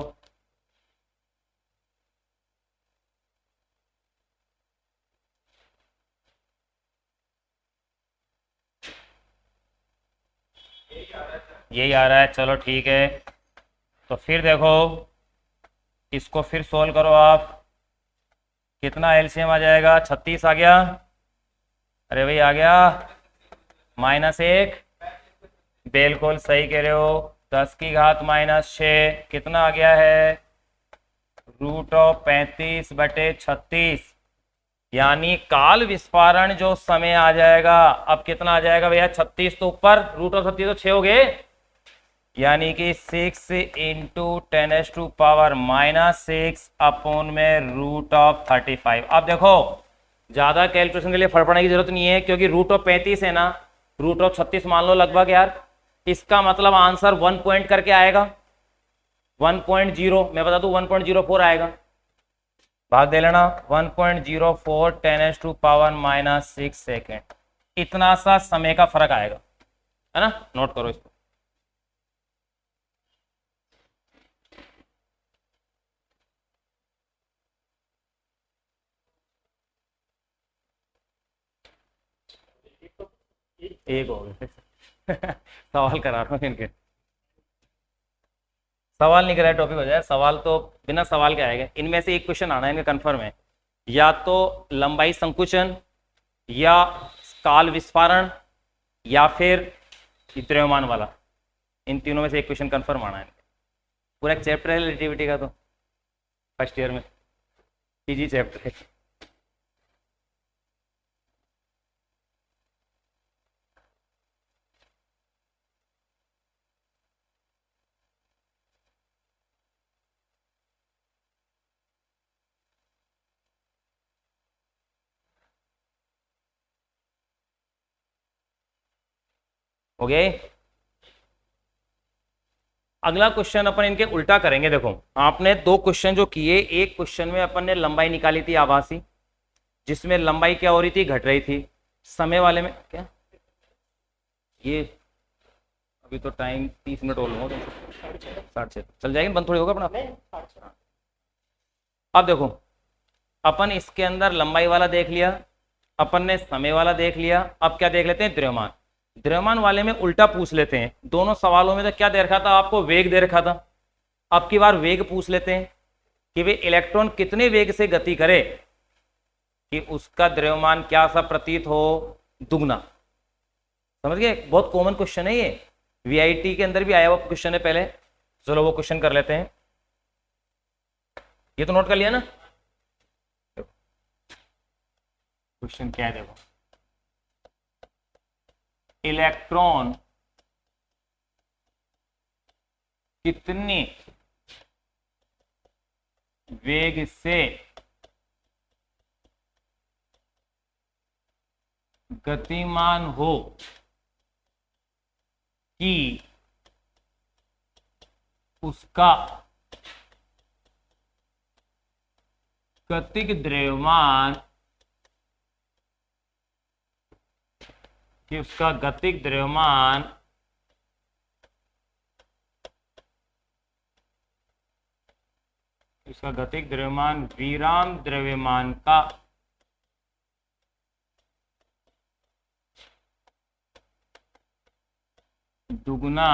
यही आ रहा है, चलो ठीक है। तो फिर देखो इसको फिर सोल्व करो आप, कितना एलसीएम आ जाएगा? 36 आ गया, अरे भाई आ गया, -1, बिल्कुल सही कह रहे हो। 10⁻⁻6 कितना आ गया है? √35/36, यानी काल विस्फारण जो समय आ जाएगा, अब कितना आ जाएगा भैया? 36 तो ऊपर, √36 तो 6 हो गए, यानी कि 6 इंटू 10⁻⁻6 अपॉन में √35। अब देखो ज्यादा कैलकुलेशन के लिए फड़फड़ाने की जरूरत नहीं है, क्योंकि √35 है ना, √36 मान लो लगभग यार। इसका मतलब आंसर 1 पॉइंट करके आएगा, 1.0, मैं बता दूं 1.04 आएगा। भाग दे लेना, 1.04 10⁻⁻6 सेकेंड, इतना सा समय का फर्क आएगा, है ना। नोट करो इसको। एक हो गए सवाल करा रहा हूँ इनके, सवाल नहीं कराया टॉपिक हो जाए। सवाल तो बिना सवाल के आएगा। इनमें से एक क्वेश्चन आना है इनका कंफर्म है, या तो लंबाई संकुचन, या काल विस्फारण, या फिर द्रव्यमान वाला। इन तीनों में से एक क्वेश्चन कंफर्म आना है। पूरा एक चैप्टर है रिलेटिविटी का, तो फर्स्ट ईयर में पीजी चैप्टर है। हो गया। अगला क्वेश्चन अपन इनके उल्टा करेंगे। देखो आपने दो क्वेश्चन जो किए, एक क्वेश्चन में अपन ने लंबाई निकाली थी आभासी, जिसमें लंबाई क्या हो रही थी, घट रही थी। समय वाले में क्या, ये अभी तो टाइम 30 मिनट और लूंगा, 6:30 चल जाएगी, बंद थोड़ी होगा अपना। अब देखो अपन इसके अंदर लंबाई वाला देख लिया, अपन ने समय वाला देख लिया। अब क्या देख लेते हैं, द्रव्यमान। द्रव्यमान वाले में उल्टा पूछ लेते हैं। दोनों सवालों में तो क्या दे रखा था आपको, वेग दे रखा था। अब की बार वेग पूछ लेते हैं कि भाई इलेक्ट्रॉन कितने वेग से गति करे कि उसका द्रव्यमान क्या सा प्रतीत हो, दुगना। समझ गए, बहुत कॉमन क्वेश्चन है ये, वीआईटी के अंदर भी आया हुआ क्वेश्चन है पहले। चलो वो क्वेश्चन कर लेते हैं। ये तो नोट कर लिया ना। क्वेश्चन क्या है देखो, इलेक्ट्रॉन कितने वेग से गतिमान हो कि उसका गतिज द्रव्यमान, कि उसका गतिज द्रव्यमान इसका गतिज द्रव्यमान विराम द्रव्यमान का दुगना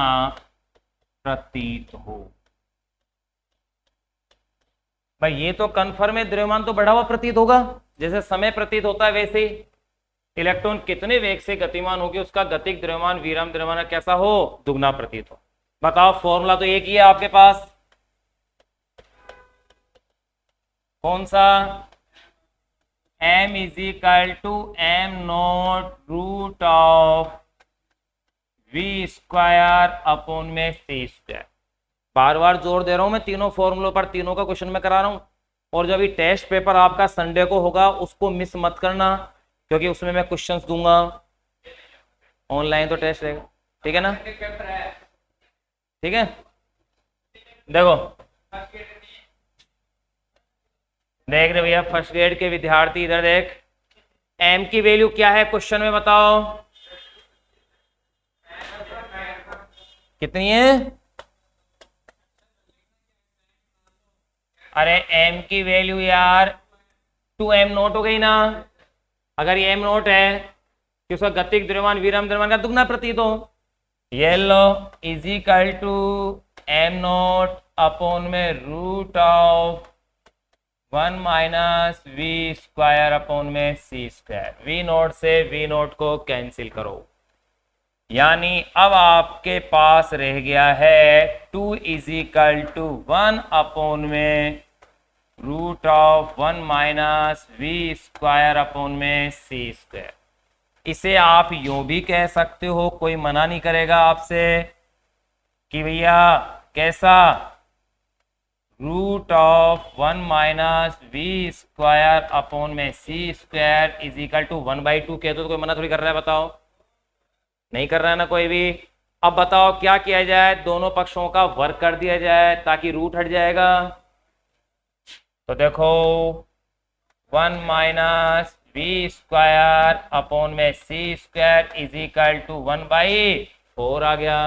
प्रतीत हो। भाई ये तो कन्फर्म है, द्रव्यमान तो बढ़ा हुआ प्रतीत होगा, जैसे समय प्रतीत होता है वैसे ही इलेक्ट्रॉन कितने वेग से गतिमान होगी उसका गतिज द्रव्यमान विराम द्रव्यमान कैसा हो, दुगना प्रतीत हो। बताओ फॉर्मूला तो एक ही है आपके पास, कौन सा, m is equal to m naught root of v square upon में c स्क्वायर। बार बार जोर दे रहा हूं मैं तीनों फॉर्मूलों पर, तीनों का क्वेश्चन में करा रहा हूं। और जब ये टेस्ट पेपर आपका संडे को होगा उसको मिस मत करना, क्योंकि उसमें मैं क्वेश्चंस दूंगा। ऑनलाइन तो टेस्ट रहेगा, ठीक है ना, ठीक है। देखो देख रहे भैया फर्स्ट ग्रेड के विद्यार्थी, इधर देख, m की वैल्यू क्या है क्वेश्चन में बताओ, कितनी है। अरे m की वैल्यू यार 2m नोट हो गई ना। अगर ये m नोट है कि उसका गतिज द्रव्यमान विराम द्रव्यमान का दुगना प्रतीत हो, ये लो is equal to m naught upon में root of 1 minus v square upon में c स्क्वायर। वी नोट से वी नोट को कैंसिल करो, यानी अब आपके पास रह गया है 2 इज इक्वल टू 1 अपॉन में root of 1 minus v square upon में c स्क्वायर। इसे आप यूं भी कह सकते हो, कोई मना नहीं करेगा आपसे कि भैया कैसा root of 1 minus v square upon में c square is equal to 1/2 कह दो तो कोई मना थोड़ी कर रहा है, बताओ, नहीं कर रहा है ना कोई भी। अब बताओ क्या किया जाए, दोनों पक्षों का वर्ग कर दिया जाए ताकि रूट हट जाएगा। तो देखो 1 माइनस वी स्क्वायर अपॉन में c square is equal to 1/4 आ गया।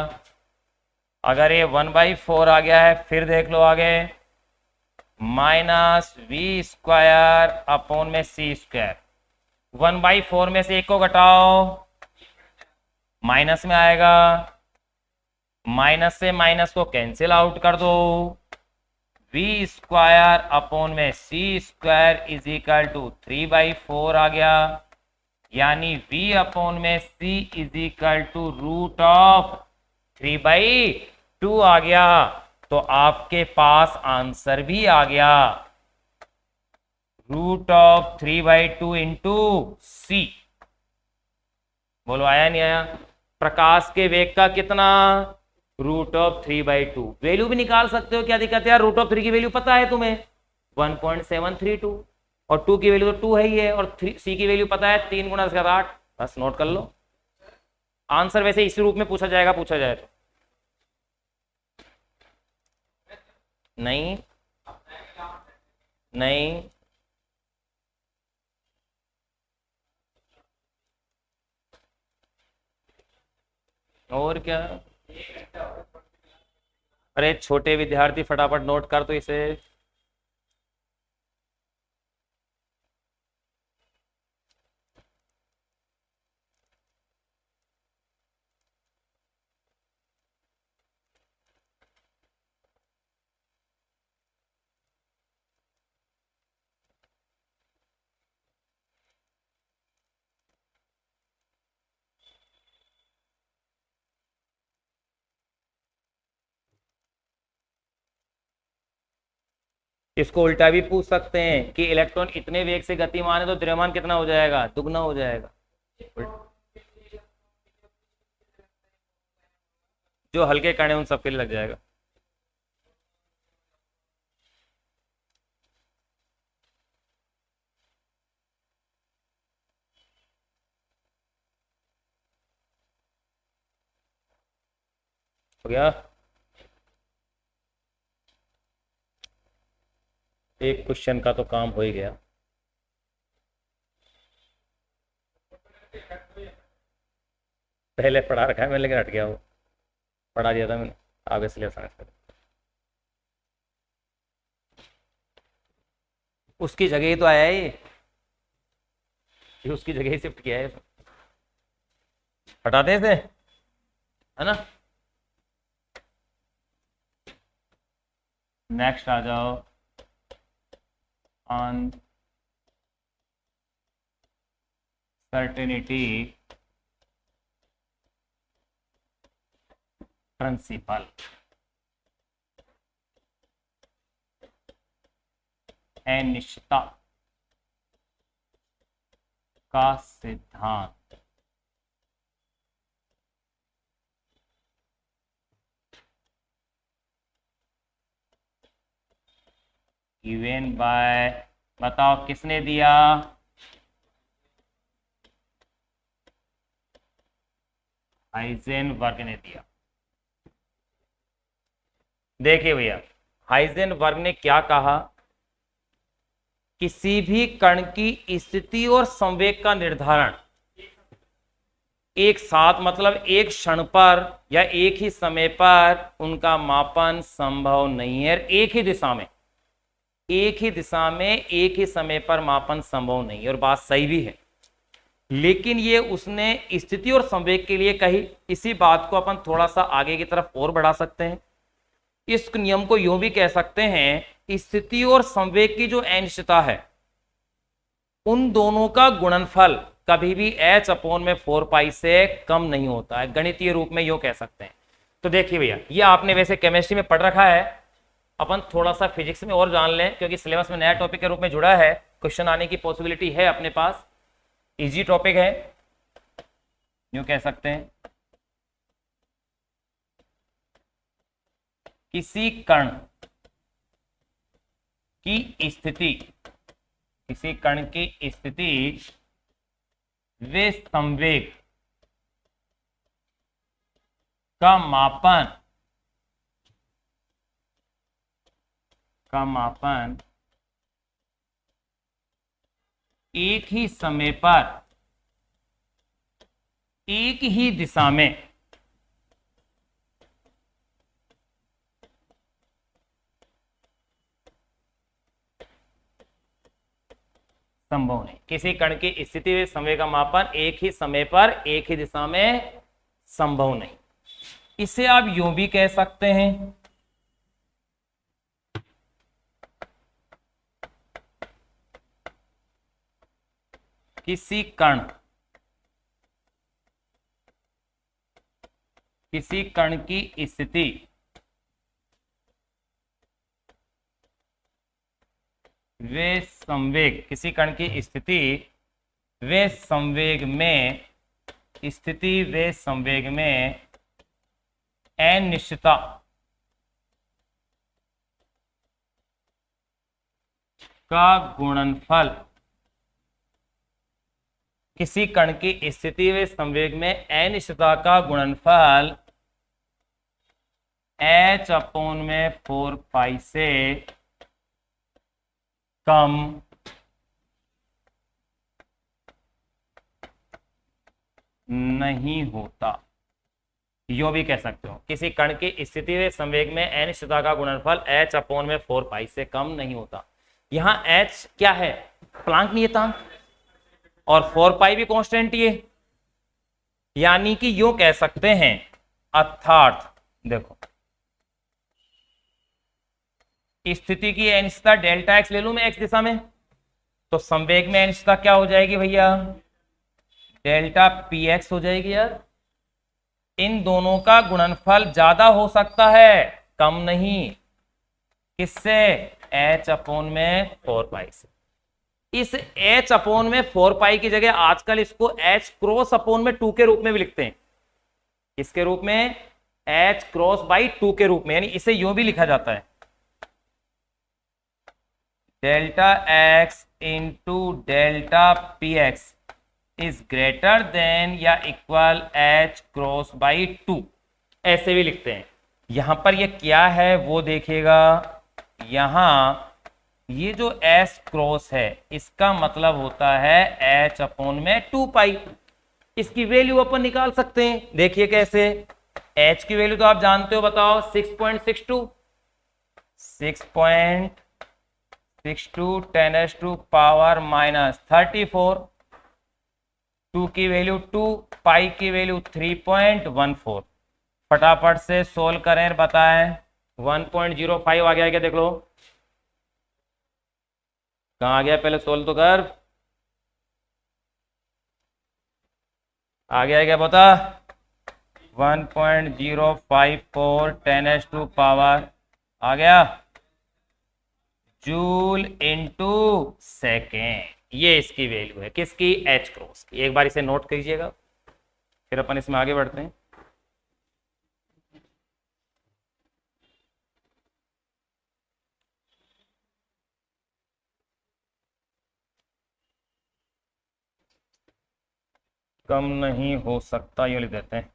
अगर ये 1/4 आ गया है फिर देख लो आगे, माइनस वी स्क्वायर अपॉन में सी स्क्वायर, 1/4 में से एक को घटाओ, माइनस में आएगा, माइनस से माइनस को कैंसिल आउट कर दो, वी स्क्वायर अपॉन में c square is equal to 3/4 आ गया, यानी v अपॉन में c is equal to root of 3/2 आ गया। तो आपके पास आंसर भी आ गया, रूट ऑफ 3/2 इंटू सी। बोलो आया नहीं आया? प्रकाश के वेग का कितना, रूट ऑफ 3/2। वैल्यू भी निकाल सकते हो, क्या दिक्कत है यार, रूट ऑफ 3 की वैल्यू पता है तुम्हें 1.732 और 2 की वैल्यू तो 2 है ही है, और सी की वैल्यू पता है 3 × 8। बस नोट कर लो, आंसर वैसे इसी रूप में पूछा जाएगा, पूछा जाए तो। नहीं नहीं, और क्या, अरे छोटे विद्यार्थी फटाफट नोट कर तो इसे। इसको उल्टा भी पूछ सकते हैं कि इलेक्ट्रॉन इतने वेग से गतिमान है तो द्रव्यमान कितना हो जाएगा, दुगना हो जाएगा। जो हल्के कण है उन सबके लिए लग जाएगा। हो गया, एक क्वेश्चन का तो काम हो ही गया। पहले पढ़ा रखा है मैंने लेकिन हट गया, वो पढ़ा दिया था मैंने, आगे इसलिए आसान है। उसकी जगह ही तो आया है ये उसकी जगह ही शिफ्ट किया है, हटाते थे है ना। नेक्स्ट आ जाओ, अनसर्टेनिटी प्रिंसिपल, अनिश्चितता का सिद्धांत। गिवन बाय, बताओ किसने दिया, हाइजेनबर्ग ने दिया। देखिए भैया, हाइजेनबर्ग ने क्या कहा, किसी भी कण की स्थिति और संवेग का निर्धारण एक साथ, मतलब एक क्षण पर या एक ही समय पर उनका मापन संभव नहीं है। एक ही दिशा में, एक ही दिशा में एक ही समय पर मापन संभव नहीं है, और बात सही भी है। लेकिन ये उसने स्थिति और संवेग के लिए कही। इसी बात को अपन थोड़ा सा आगे की तरफ और बढ़ा सकते हैं। इस नियम को यूं भी कह सकते हैं, स्थिति और संवेग की जो अनिश्चितता है उन दोनों का गुणनफल कभी भी h/4π से कम नहीं होता है, गणितीय रूप में यूं कह सकते हैं। तो देखिए भैया, ये आपने वैसे केमिस्ट्री में पढ़ रखा है, अपन थोड़ा सा फिजिक्स में और जान लें क्योंकि सिलेबस में नया टॉपिक के रूप में जुड़ा है, क्वेश्चन आने की पॉसिबिलिटी है अपने पास, इजी टॉपिक है यूं कह सकते हैं। किसी कण की स्थिति, किसी कण की स्थिति व संवेग का मापन एक ही समय पर एक ही दिशा में संभव नहीं। किसी कण की स्थिति व समय का मापन एक ही समय पर एक ही दिशा में संभव नहीं। इसे आप यूं भी कह सकते हैं, किसी कण की स्थिति वे संवेग, किसी कण की स्थिति वे संवेग में अनिश्चितता का गुणनफल, किसी कण की स्थिति व संवेग में अनिश्चितता का गुणनफल h/4π से कम नहीं होता। यो भी कह सकते हो, किसी कण की स्थिति व संवेग में अनिश्चितता का गुणनफल h/4π से कम नहीं होता। यहां h क्या है? प्लांक नियतांक, और 4π भी कांस्टेंट ही है। यानी कि यो कह सकते हैं, अर्थात देखो स्थिति की अनिश्चितता डेल्टा x ले लूं मैं x दिशा में, तो संवेग में अनिश्चितता क्या हो जाएगी भैया? डेल्टा px हो जाएगी यार। इन दोनों का गुणनफल ज्यादा हो सकता है, कम नहीं। किससे? h/4π से। इस h/4π की जगह आजकल इसको h×2 के रूप में भी लिखते हैं। इसके रूप में h×2 के रूप में, यानी इसे यूं भी लिखा जाता है, delta x into delta px is greater than या इक्वल h×2, ऐसे भी लिखते हैं। यहां पर ये क्या है वो देखिएगा, यहां ये जो s क्रॉस है इसका मतलब होता है h/2π। इसकी वैल्यू अपन निकाल सकते हैं, देखिए कैसे। h की वैल्यू तो आप जानते हो, बताओ 6.62 10⁻⁻34। 2 की वैल्यू 2, पाई की वैल्यू 3.14। फटाफट से सोल्व करें, बताएं। 1.05 आ गया क्या? देख लो कहां आ गया, पहले सोल्व तो कर। आ गया क्या बता? 1.054 10⁻² आ गया, जूल इंटू सेकेंड। ये इसकी वैल्यू है, किसकी? h क्रॉस की। एक बार इसे नोट कीजिएगा, फिर अपन इसमें आगे बढ़ते हैं। कम नहीं हो सकता, ये लिख देते हैं।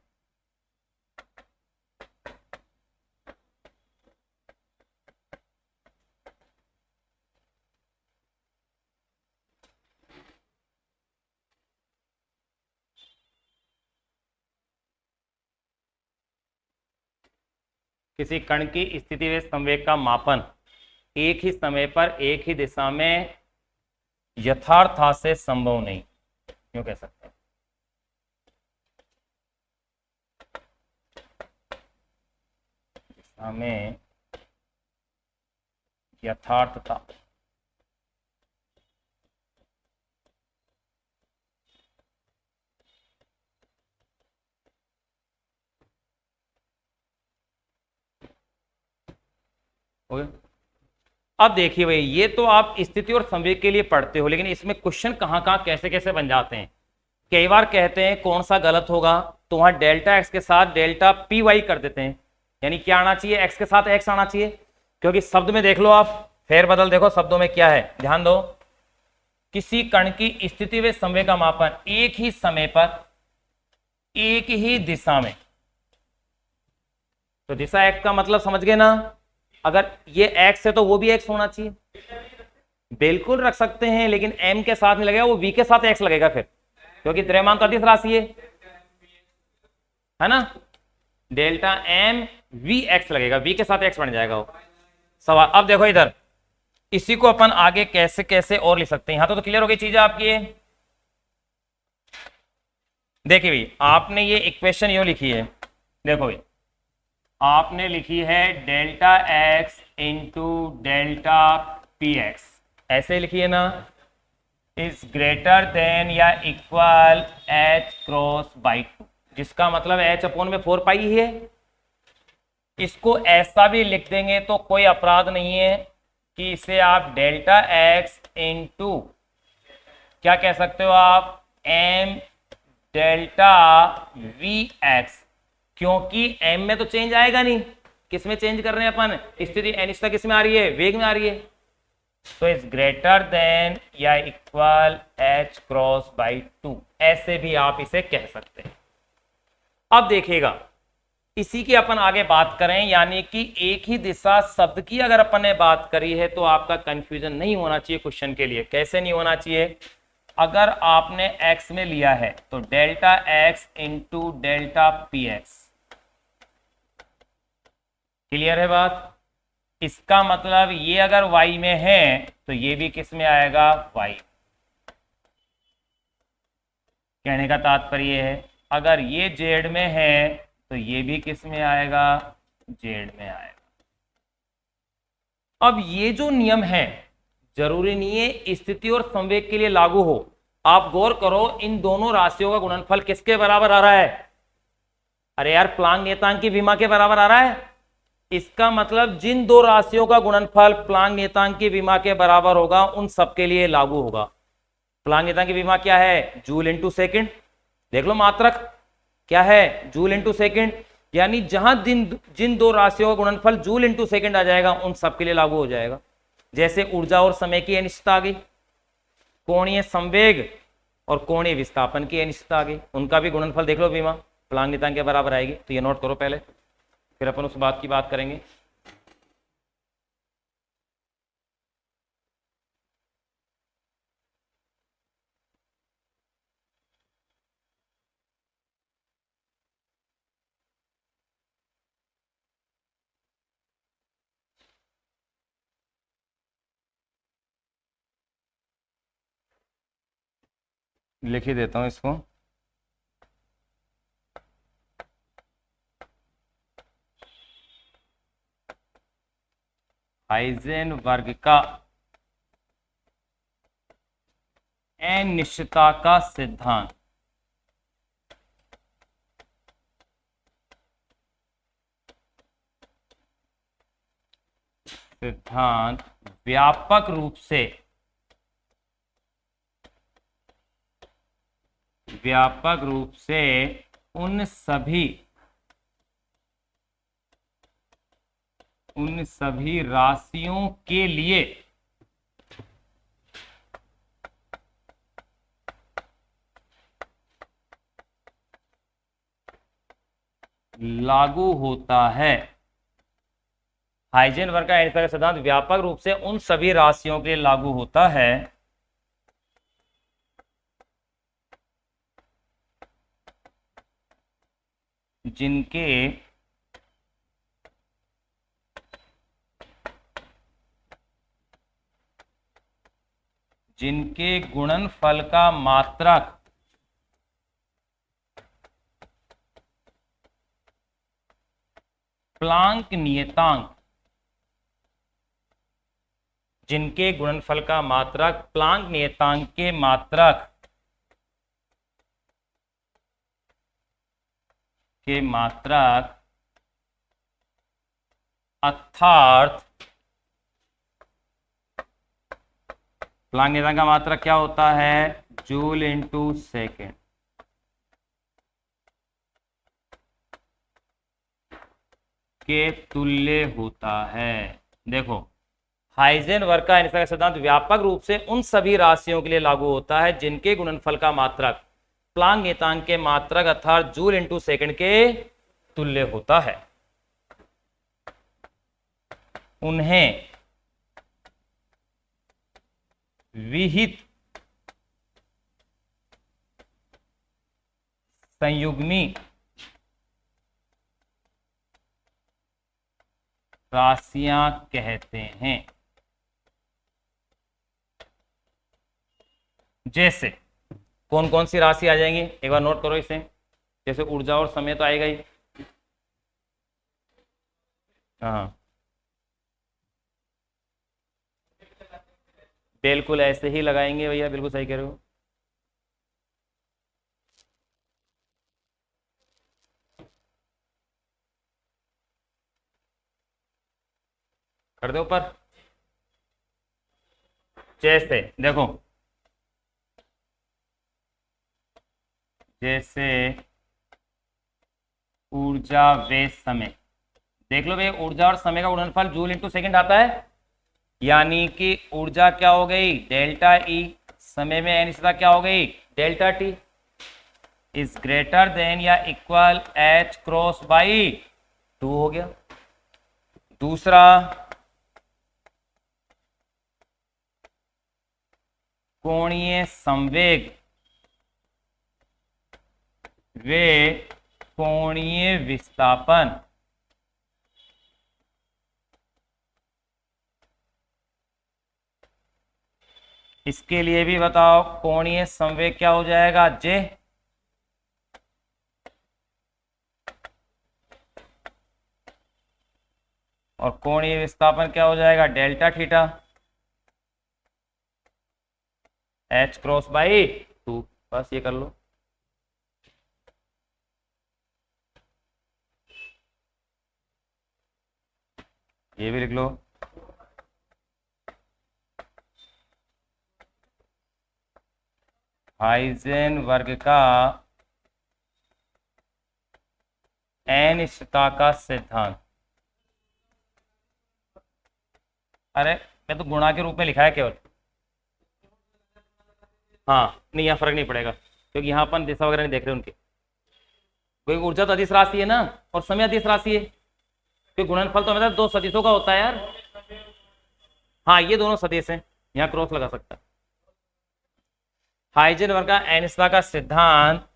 किसी कण की स्थिति व संवेग का मापन एक ही समय पर एक ही दिशा में यथार्थ से संभव नहीं, क्यों कह सकते हैं। दिशा में यथार्थता अब देखिए भाई, ये तो आप स्थिति और संवेग के लिए पढ़ते हो, लेकिन इसमें क्वेश्चन कहां कहां कैसे कैसे बन जाते हैं। कई बार कहते हैं कौन सा गलत होगा, तो वहां डेल्टा एक्स के साथ डेल्टा पी वाई कर देते हैं। यानी क्या आना चाहिए, x के साथ x आना चाहिए, क्योंकि शब्द में देख लो आप, फेरबदल देखो शब्दों में क्या है, ध्यान दो। किसी कण की स्थिति व समय का मापन एक ही समय पर एक ही दिशा में, तो दिशा x का मतलब समझ गए ना, अगर ये x है तो वो भी x होना चाहिए, बिल्कुल रख सकते हैं, लेकिन m के साथ नहीं लगेगा, वो v के साथ x लगेगा फिर, क्योंकि द्रव्यमान तो अदिश राशि है ना, डेल्टा m v x लगेगा, v के साथ x बन जाएगा वो सवाल। अब देखो इधर, इसी को अपन आगे कैसे कैसे और लिख सकते हैं, यहां तो क्लियर हो गई चीज आपकी। देखिए भाई, आपने ये इक्वेशन यो लिखी है, देखो भाई आपने लिखी है delta x into delta P x, ऐसे लिखी है ना, इज ग्रेटर देन या इक्वल h क्रॉस बाई 2, जिसका मतलब h अपॉन में 4 पाई है। इसको ऐसा भी लिख देंगे तो कोई अपराध नहीं है कि इसे आप डेल्टा x इंटू क्या कह सकते हो आप, m डेल्टा वी एक्स, क्योंकि m में तो चेंज आएगा नहीं, किस में चेंज कर रहे हैं अपन, स्थिति अनिश्चितता किस में आ रही है, वेग में आ रही है, तो इज ग्रेटर देन या इक्वल h क्रॉस बाई 2, ऐसे भी आप इसे कह सकते हैं। अब देखिएगा, इसी की अपन आगे बात करें, यानी कि एक ही दिशा शब्द की अगर अपन ने बात करी है तो आपका कंफ्यूजन नहीं होना चाहिए क्वेश्चन के लिए। कैसे नहीं होना चाहिए, अगर आपने x में लिया है तो delta x into delta P x, clear है बात, इसका मतलब ये अगर y में है तो ये भी किस में आएगा, y। कहने का तात्पर्य है अगर ये z में है तो ये भी किस में आएगा, z में आएगा। अब ये जो नियम है जरूरी नहीं है स्थिति और संवेग के लिए लागू हो। आप गौर करो, इन दोनों राशियों का गुणनफल किसके बराबर आ रहा है, अरे यार प्लांक नियतांक की विमा के बराबर आ रहा है। इसका मतलब जिन दो राशियों का गुणनफल प्लांक नियतांक की विमा के बराबर होगा उन सबके लिए लागू होगा। प्लांक नियतांक की विमा क्या है, जूल इंटू सेकेंड, देख लो मात्रक क्या है, जूल इंटू सेकेंड, यानी जहां जिन दो राशियों का गुणनफल जूल इंटू सेकेंड आ जाएगा उन सबके लिए लागू हो जाएगा। जैसे ऊर्जा और समय की अनिश्चितता आ गई, कोणीय संवेग और कोणीय विस्थापन की अनिश्चितता आ गई, उनका भी गुणनफल देख लो विमा प्लांक नियतांक के बराबर आएगी। तो ये नोट करो पहले, फिर अपन उस बात की बात करेंगे। लिख ही देता हूं इसको, हाइजेनबर्ग का अनिश्चितता का सिद्धांत, व्यापक रूप से उन सभी राशियों के लिए लागू होता है। हाइजेनबर्ग का अनिश्चितता का सिद्धांत व्यापक रूप से उन सभी राशियों के लिए लागू होता है जिनके गुणनफल का मात्रक प्लांक नियतांक, जिनके गुणनफल का मात्रक प्लांक नियतांक के मात्रक अर्थात प्लांक नियतांक का मात्रक क्या होता है, जूल इंटू सेकेंड। के तुल्य होता है। देखो, हाइजेनबर्ग का अनिश्चितता का सिद्धांत व्यापक रूप से उन सभी राशियों के लिए लागू होता है जिनके गुणनफल का मात्रक प्लांक नियतांक के मात्रक अर्थात जूल इंटू सेकंड के तुल्य होता है। उन्हें विहित संयुग्मी राशियां कहते हैं। जैसे कौन कौन सी राशि आ जाएंगी, एक बार नोट करो इसे। जैसे ऊर्जा और समय तो आएगा ही। हाँ, बिल्कुल ऐसे ही लगाएंगे भैया, बिल्कुल सही कह रहे हो। कर दो ऊपर। जैसे देखो, जैसे ऊर्जा व समय, देख लो भाई, ऊर्जा और समय का गुणनफल जूल इंटू सेकंड आता है, यानी कि ऊर्जा क्या हो गई डेल्टा ई, समय में अनिश्चितता क्या हो गई delta T, is greater than या इक्वल एच क्रॉस बाई 2 हो गया। दूसरा, कोणीय संवेग वे कोणीय विस्थापन इसके लिए भी बताओ, कोणीय संवेग क्या हो जाएगा जे, और कोणीय विस्थापन क्या हो जाएगा delta theta, H cross by 2। बस ये कर लो। ये भी लिख लो। हाइजेनबर्ग का अनिश्चितता का सिद्धांत, अरे मैं तो गुणा के रूप में लिखा है केवल। हाँ नहीं, यहाँ फर्क नहीं पड़ेगा क्योंकि यहाँ अपन दिशा वगैरह नहीं देख रहे उनके। कोई ऊर्जा तो अदिश राशि है ना, और समय अदिश राशि है, क्योंकि गुणनफल तो हमेशा 2 सदिशों का होता है यार। हाँ ये दोनों सदिश हैं, यहाँ क्रॉस लगा सकता है। हाइजेनबर्ग का अनिश्चितता का सिद्धांत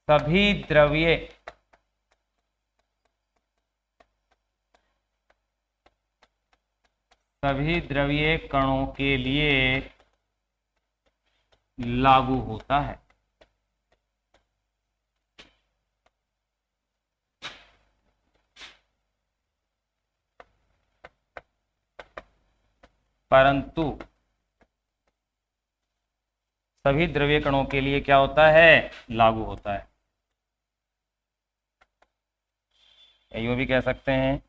सभी द्रव्य कणों के लिए लागू होता है। परंतु सभी द्रव्य कणों के लिए क्या होता है लागू होता है। यूं भी कह सकते हैं,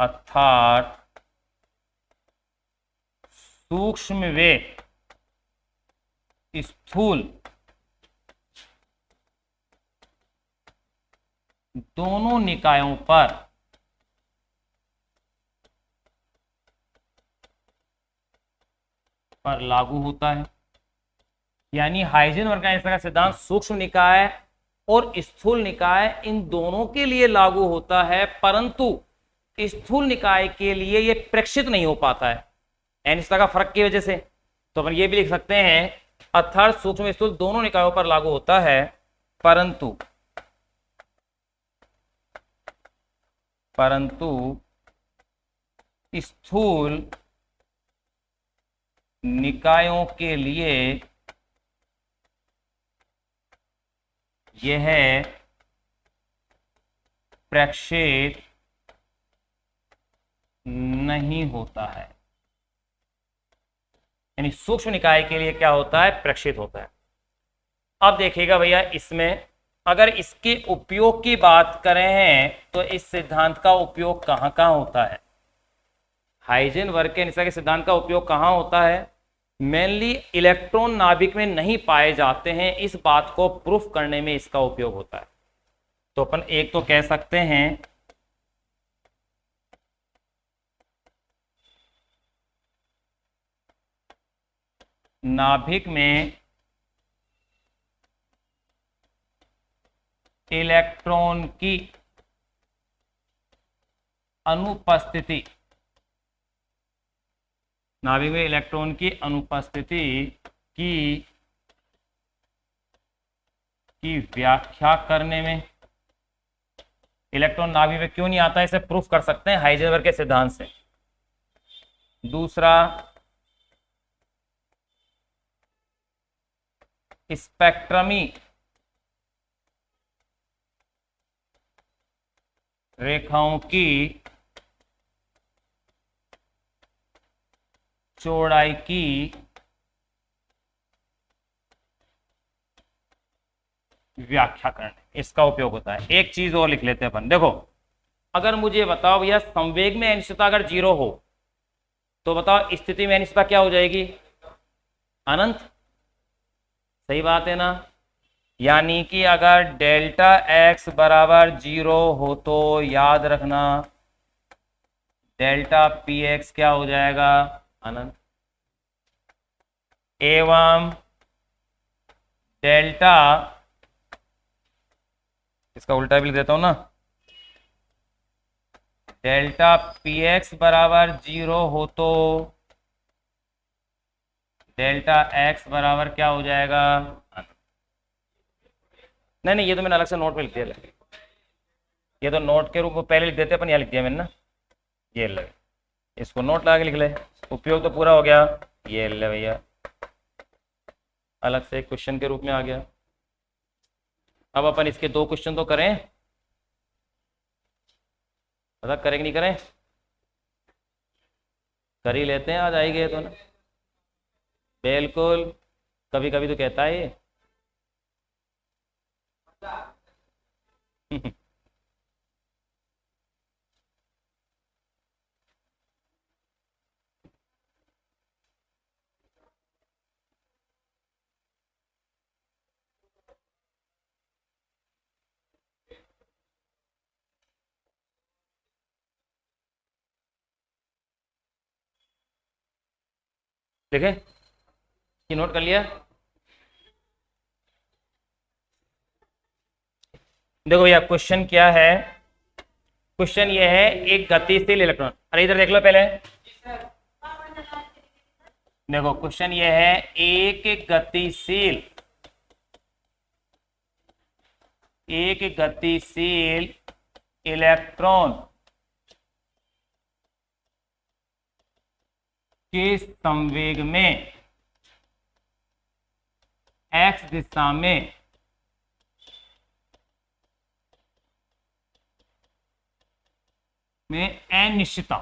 अर्थात सूक्ष्म व स्थूल दोनों निकायों पर लागू होता है। यानी हाइजेनबर्ग का अनिश्चितता का सिद्धांत सूक्ष्म निकाय और स्थूल निकाय इन दोनों के लिए लागू होता है, परंतु स्थूल निकाय के लिए यह प्रेक्षित नहीं हो पाता है अनिश्चितता का फर्क की वजह से। तो अपन ये भी लिख सकते हैं, अर्थात सूक्ष्म स्थूल दोनों निकायों पर लागू होता है, परंतु स्थूल निकायों के लिए यह प्रेक्षित नहीं होता है। यानी सूक्ष्म निकाय के लिए क्या होता है प्रेक्षित होता है। अब देखिएगा भैया, इसमें अगर इसके उपयोग की बात करें हैं तो इस सिद्धांत का उपयोग कहां कहां होता है, हाइजेनबर्ग के अनिश्चितता के सिद्धांत का उपयोग कहां होता है, मेनली इलेक्ट्रॉन नाभिक में नहीं पाए जाते हैं, इस बात को प्रूफ करने में इसका उपयोग होता है। तो अपन एक तो कह सकते हैं नाभिक में इलेक्ट्रॉन की अनुपस्थिति, नाभिक में इलेक्ट्रॉन की अनुपस्थिति की व्याख्या करने में, इलेक्ट्रॉन नाभिक में क्यों नहीं आता इसे प्रूफ कर सकते हैं हाइजेनबर्ग के सिद्धांत से। दूसरा, स्पेक्ट्रमी रेखाओं की चौड़ाई की व्याख्या करने इसका उपयोग होता है। एक चीज और लिख लेते हैं अपन, देखो अगर मुझे बताओ भैया संवेग में अनिश्चितता अगर 0 हो तो बताओ स्थिति में अनिश्चितता क्या हो जाएगी? अनंत। सही बात है ना? यानी कि अगर डेल्टा एक्स बराबर 0 हो तो याद रखना डेल्टा पी एक्स क्या हो जाएगा? अनंत। एवं डेल्टा, इसका उल्टा भी लिख देता हूं ना, डेल्टा पी एक्स बराबर 0 हो तो डेल्टा एक्स बराबर क्या हो जाएगा? नहीं नहीं, ये तो मैंने अलग से नोट में लिख दिया, ये तो नोट के रूप में पहले लिख देते अपन, यहाँ लिख दिया मैंने ना, ये ले, इसको नोट लगा के लिख ले, उपयोग तो पूरा हो गया। ये ले भैया, अलग से एक क्वेश्चन के रूप में आ गया। अब अपन इसके 2 क्वेश्चन तो करें, पता करें कि नहीं करें? कर ही लेते हैं, आज आई गए तो ना, बिल्कुल, कभी कभी तो कहता है ये देखे कि नोट कर लिया? देखो भैया क्वेश्चन क्या है, क्वेश्चन ये है एक गतिशील इलेक्ट्रॉन, अरे इधर देख लो पहले, देखो क्वेश्चन ये है एक गतिशील इलेक्ट्रॉन के संवेग में x दिशा में अनिश्चितता,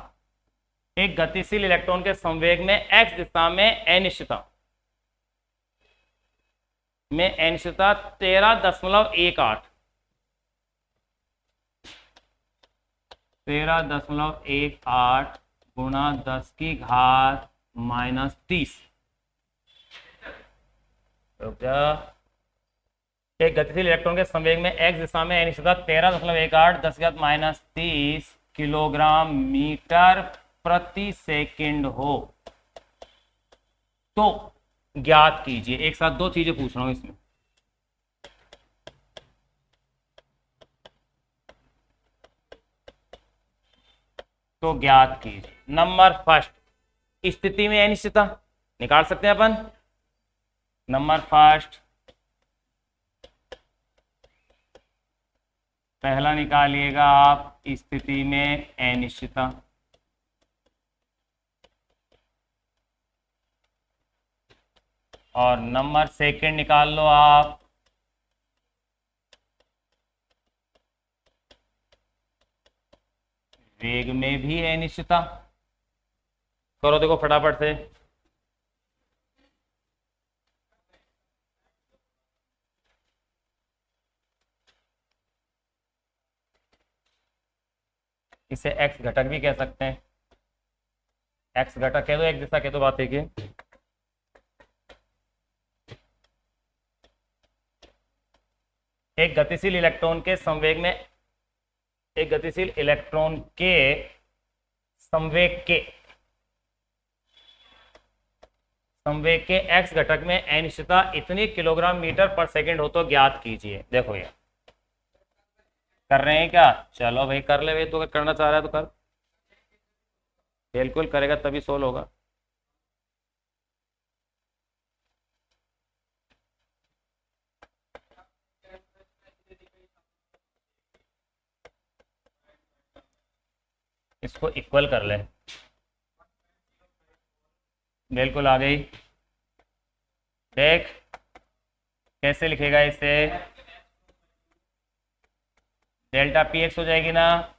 एक गतिशील इलेक्ट्रॉन के संवेग में x दिशा में अनिश्चितता 13.18 गुणा 10 की घात -30। एक गतिशील इलेक्ट्रॉन के संवेग में x दिशा में अनिश्चितता 13.18 10 की घात -30 किलोग्राम मीटर प्रति सेकंड हो तो ज्ञात कीजिए। एक साथ 2 चीजें पूछ रहा हूं इसमें, तो ज्ञात कीजिए। नंबर फर्स्ट, स्थिति में अनिश्चितता निकाल सकते हैं अपन। नंबर फर्स्ट, पहला निकालिएगा आप स्थिति में अनिश्चितता, और नंबर सेकंड निकाल लो आप वेग में भी अनिश्चितता। करो देखो फटाफट से, इसे x घटक भी कह सकते हैं, x घटक कह दो, एक दिशा कह दो, बात है कि एक गतिशील इलेक्ट्रॉन के संवेग में, एक गतिशील इलेक्ट्रॉन के संवेग के x घटक में अनिश्चितता इतनी किलोग्राम मीटर पर सेकंड हो तो ज्ञात कीजिए। देखो ये कर रहे हैं क्या? चलो भाई कर ले भाई, तो अगर करना चाह रहा है तो कर, बिल्कुल करेगा तभी सोल्व होगा। इसको इक्वल कर ले, बिल्कुल आ गई। देख कैसे लिखेगा इसे, डेल्टा पी एक्स हो जाएगी ना,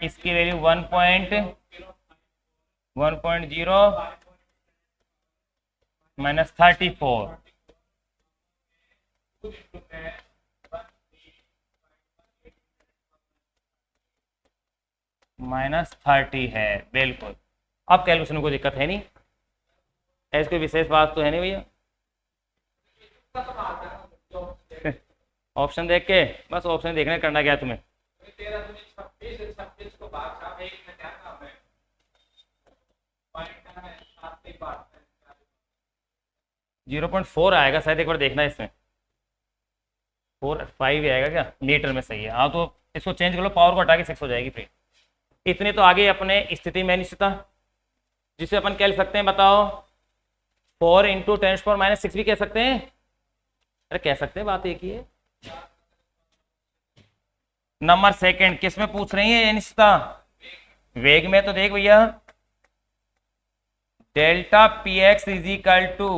इसकी वैल्यू 1.0 माइनस 34 -30 है, बिल्कुल। अब कैलकुलेशन में कोई दिक्कत है नहीं, ऐसी कोई विशेष बात तो है नहीं भैया। ऑप्शन देख के बस, ऑप्शन देखने करना क्या तुम्हें। 0.4 आएगा शायद, एक बार देखना इसमें 4.5 आएगा क्या मीटर में, सही है। हाँ तो इसको चेंज कर लो, पावर को हटा के 6 हो जाएगी फिर। इतने तो आगे अपने स्थिति में अनिश्चितता, जिसे अपन क्या लिख सकते हैं बताओ, 4 × 10⁻⁶ भी कह सकते हैं। अरे कह सकते हैं, बात एक ही है। नंबर सेकंड किस में पूछ रही है अनिश्चितता? वेग में। तो देख भैया, delta P X is equal to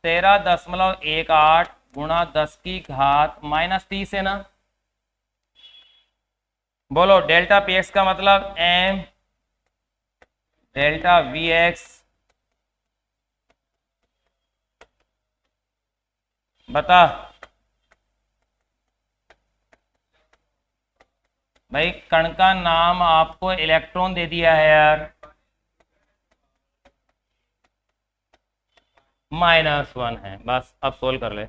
13.18 गुणा 10⁻³ है ना। बोलो डेल्टा पी एक्स का मतलब m डेल्टा वी एक्स, बता भाई। कण का नाम आपको इलेक्ट्रॉन दे दिया है यार, -1 है बस। अब सोल्व कर ले।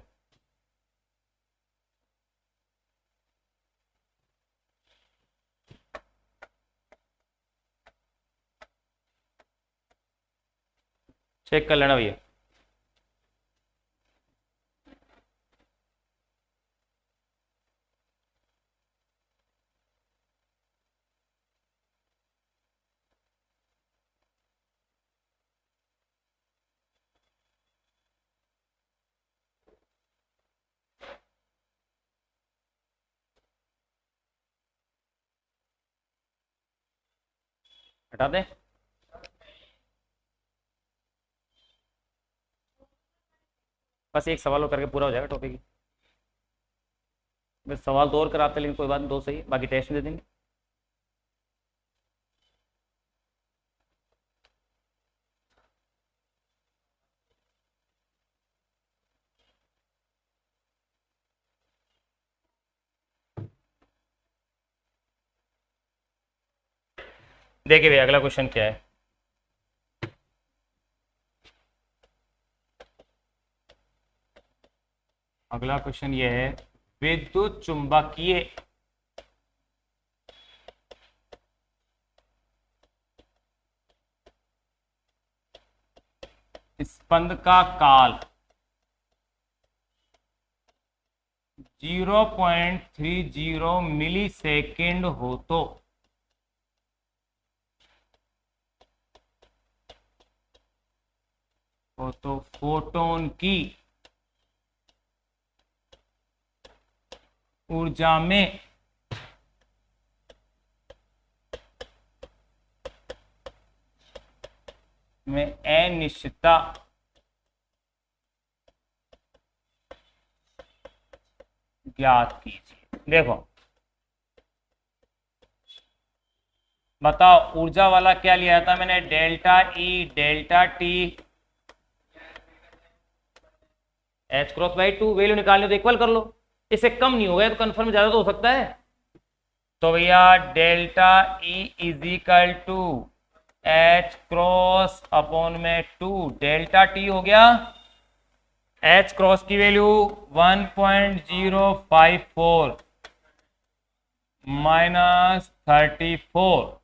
चेक कर लेना भैया। हटा दे। बस एक सवाल और करके पूरा हो जाएगा टॉपिक। बस सवाल दो और कराते, लेकिन कोई बात नहीं, दो सही, बाकी टेस्ट में दे देंगे। देखिए भैया अगला क्वेश्चन क्या है। अगला क्वेश्चन ये है, विद्युत चुंबकीय स्पंद का काल 0.30 मिली सेकेंड हो तो फोटोन की ऊर्जा में अनिश्चितता ज्ञात कीजिए। देखो बताओ, ऊर्जा वाला क्या लिया था मैंने, delta E delta T h×2 value निकालने तो इक्वल कर लो, इससे कम नहीं होगा तो कन्फर्म ज्यादा तो हो सकता है। तो भैया delta E is equal to h×2 delta T हो गया, h× की वैल्यू 1.054 -34।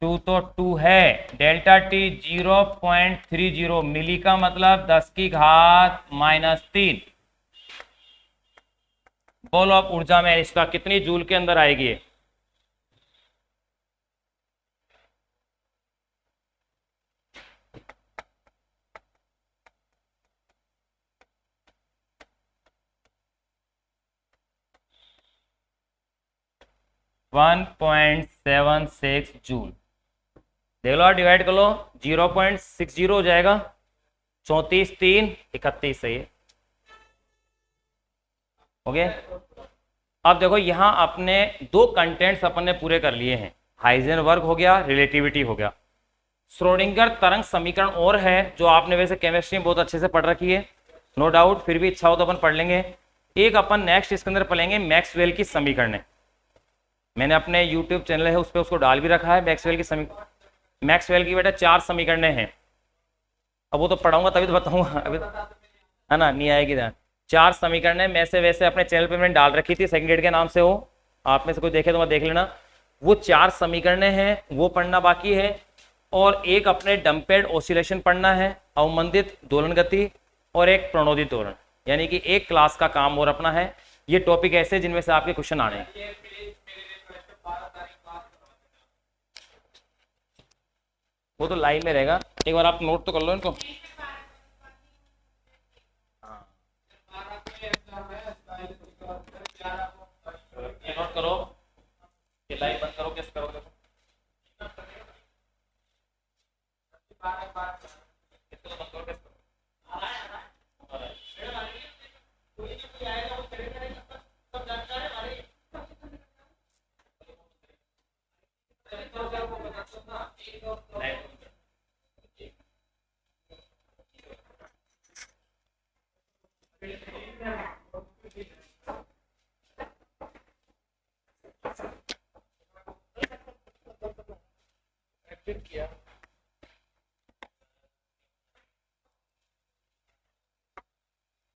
2 तो 2 है। डेल्टा टी 0.30 मिली का मतलब 10⁻³ बोलो अब ऊर्जा में इसका कितनी जूल के अंदर आएगी ये? One 1.76 joule. देख लो, डिवाइड कर लो, 0.60 हो जाएगा। 34 3 31 सही है। ओके, अब देखो यहां अपने दो कंटेंट्स अपन ने पूरे कर लिए हैं। हाइजेनबर्ग हो गया, रिलेटिविटी हो गया। श्रोडिंगर तरंग समीकरण और है जो आपने वैसे केमिस्ट्री में बहुत अच्छे से पढ़ रखी है, नो डाउट, फिर भी इच्छा हो तो अपन पढ़ लेंगे। एक अपन नेक्स्ट इसके अंदर पढ़ेंगे मैक्सवेल की समीकरण। मैंने अपने यूट्यूब चैनल है उस पर उसको डाल भी रखा है, मैक्सवेल की मैक्सवेल की बेटा 4 समीकरणें हैं। अब वो तो पढ़ाऊंगा तभी तो बताऊंगा, अभी है ना, नहीं आएगी ध्यान। 4 समीकरणें मैं से वैसे अपने चैनल पे मैंने डाल रखी थी, सेकंड ग्रेड के नाम से हो, आप में से कोई देखे तो मैं देख लेना। वो 4 समीकरणें हैं, वो पढ़ना बाकी है। और एक अपने डंपेड ऑसिलेशन पढ़ना है, अवमंदित दोलन गति, और एक प्रणोदित दोलन, यानी कि एक क्लास का काम और अपना है। ये टॉपिक ऐसे जिनमें से आपके क्वेश्चन आने हैं। वो तो लाइव में रहेगा, एक बार आप नोट तो कर लो इनको। ये नोट करो, ये लाइव बंद करो, कैसे करोगे? इसको बंद करो, कैसे किया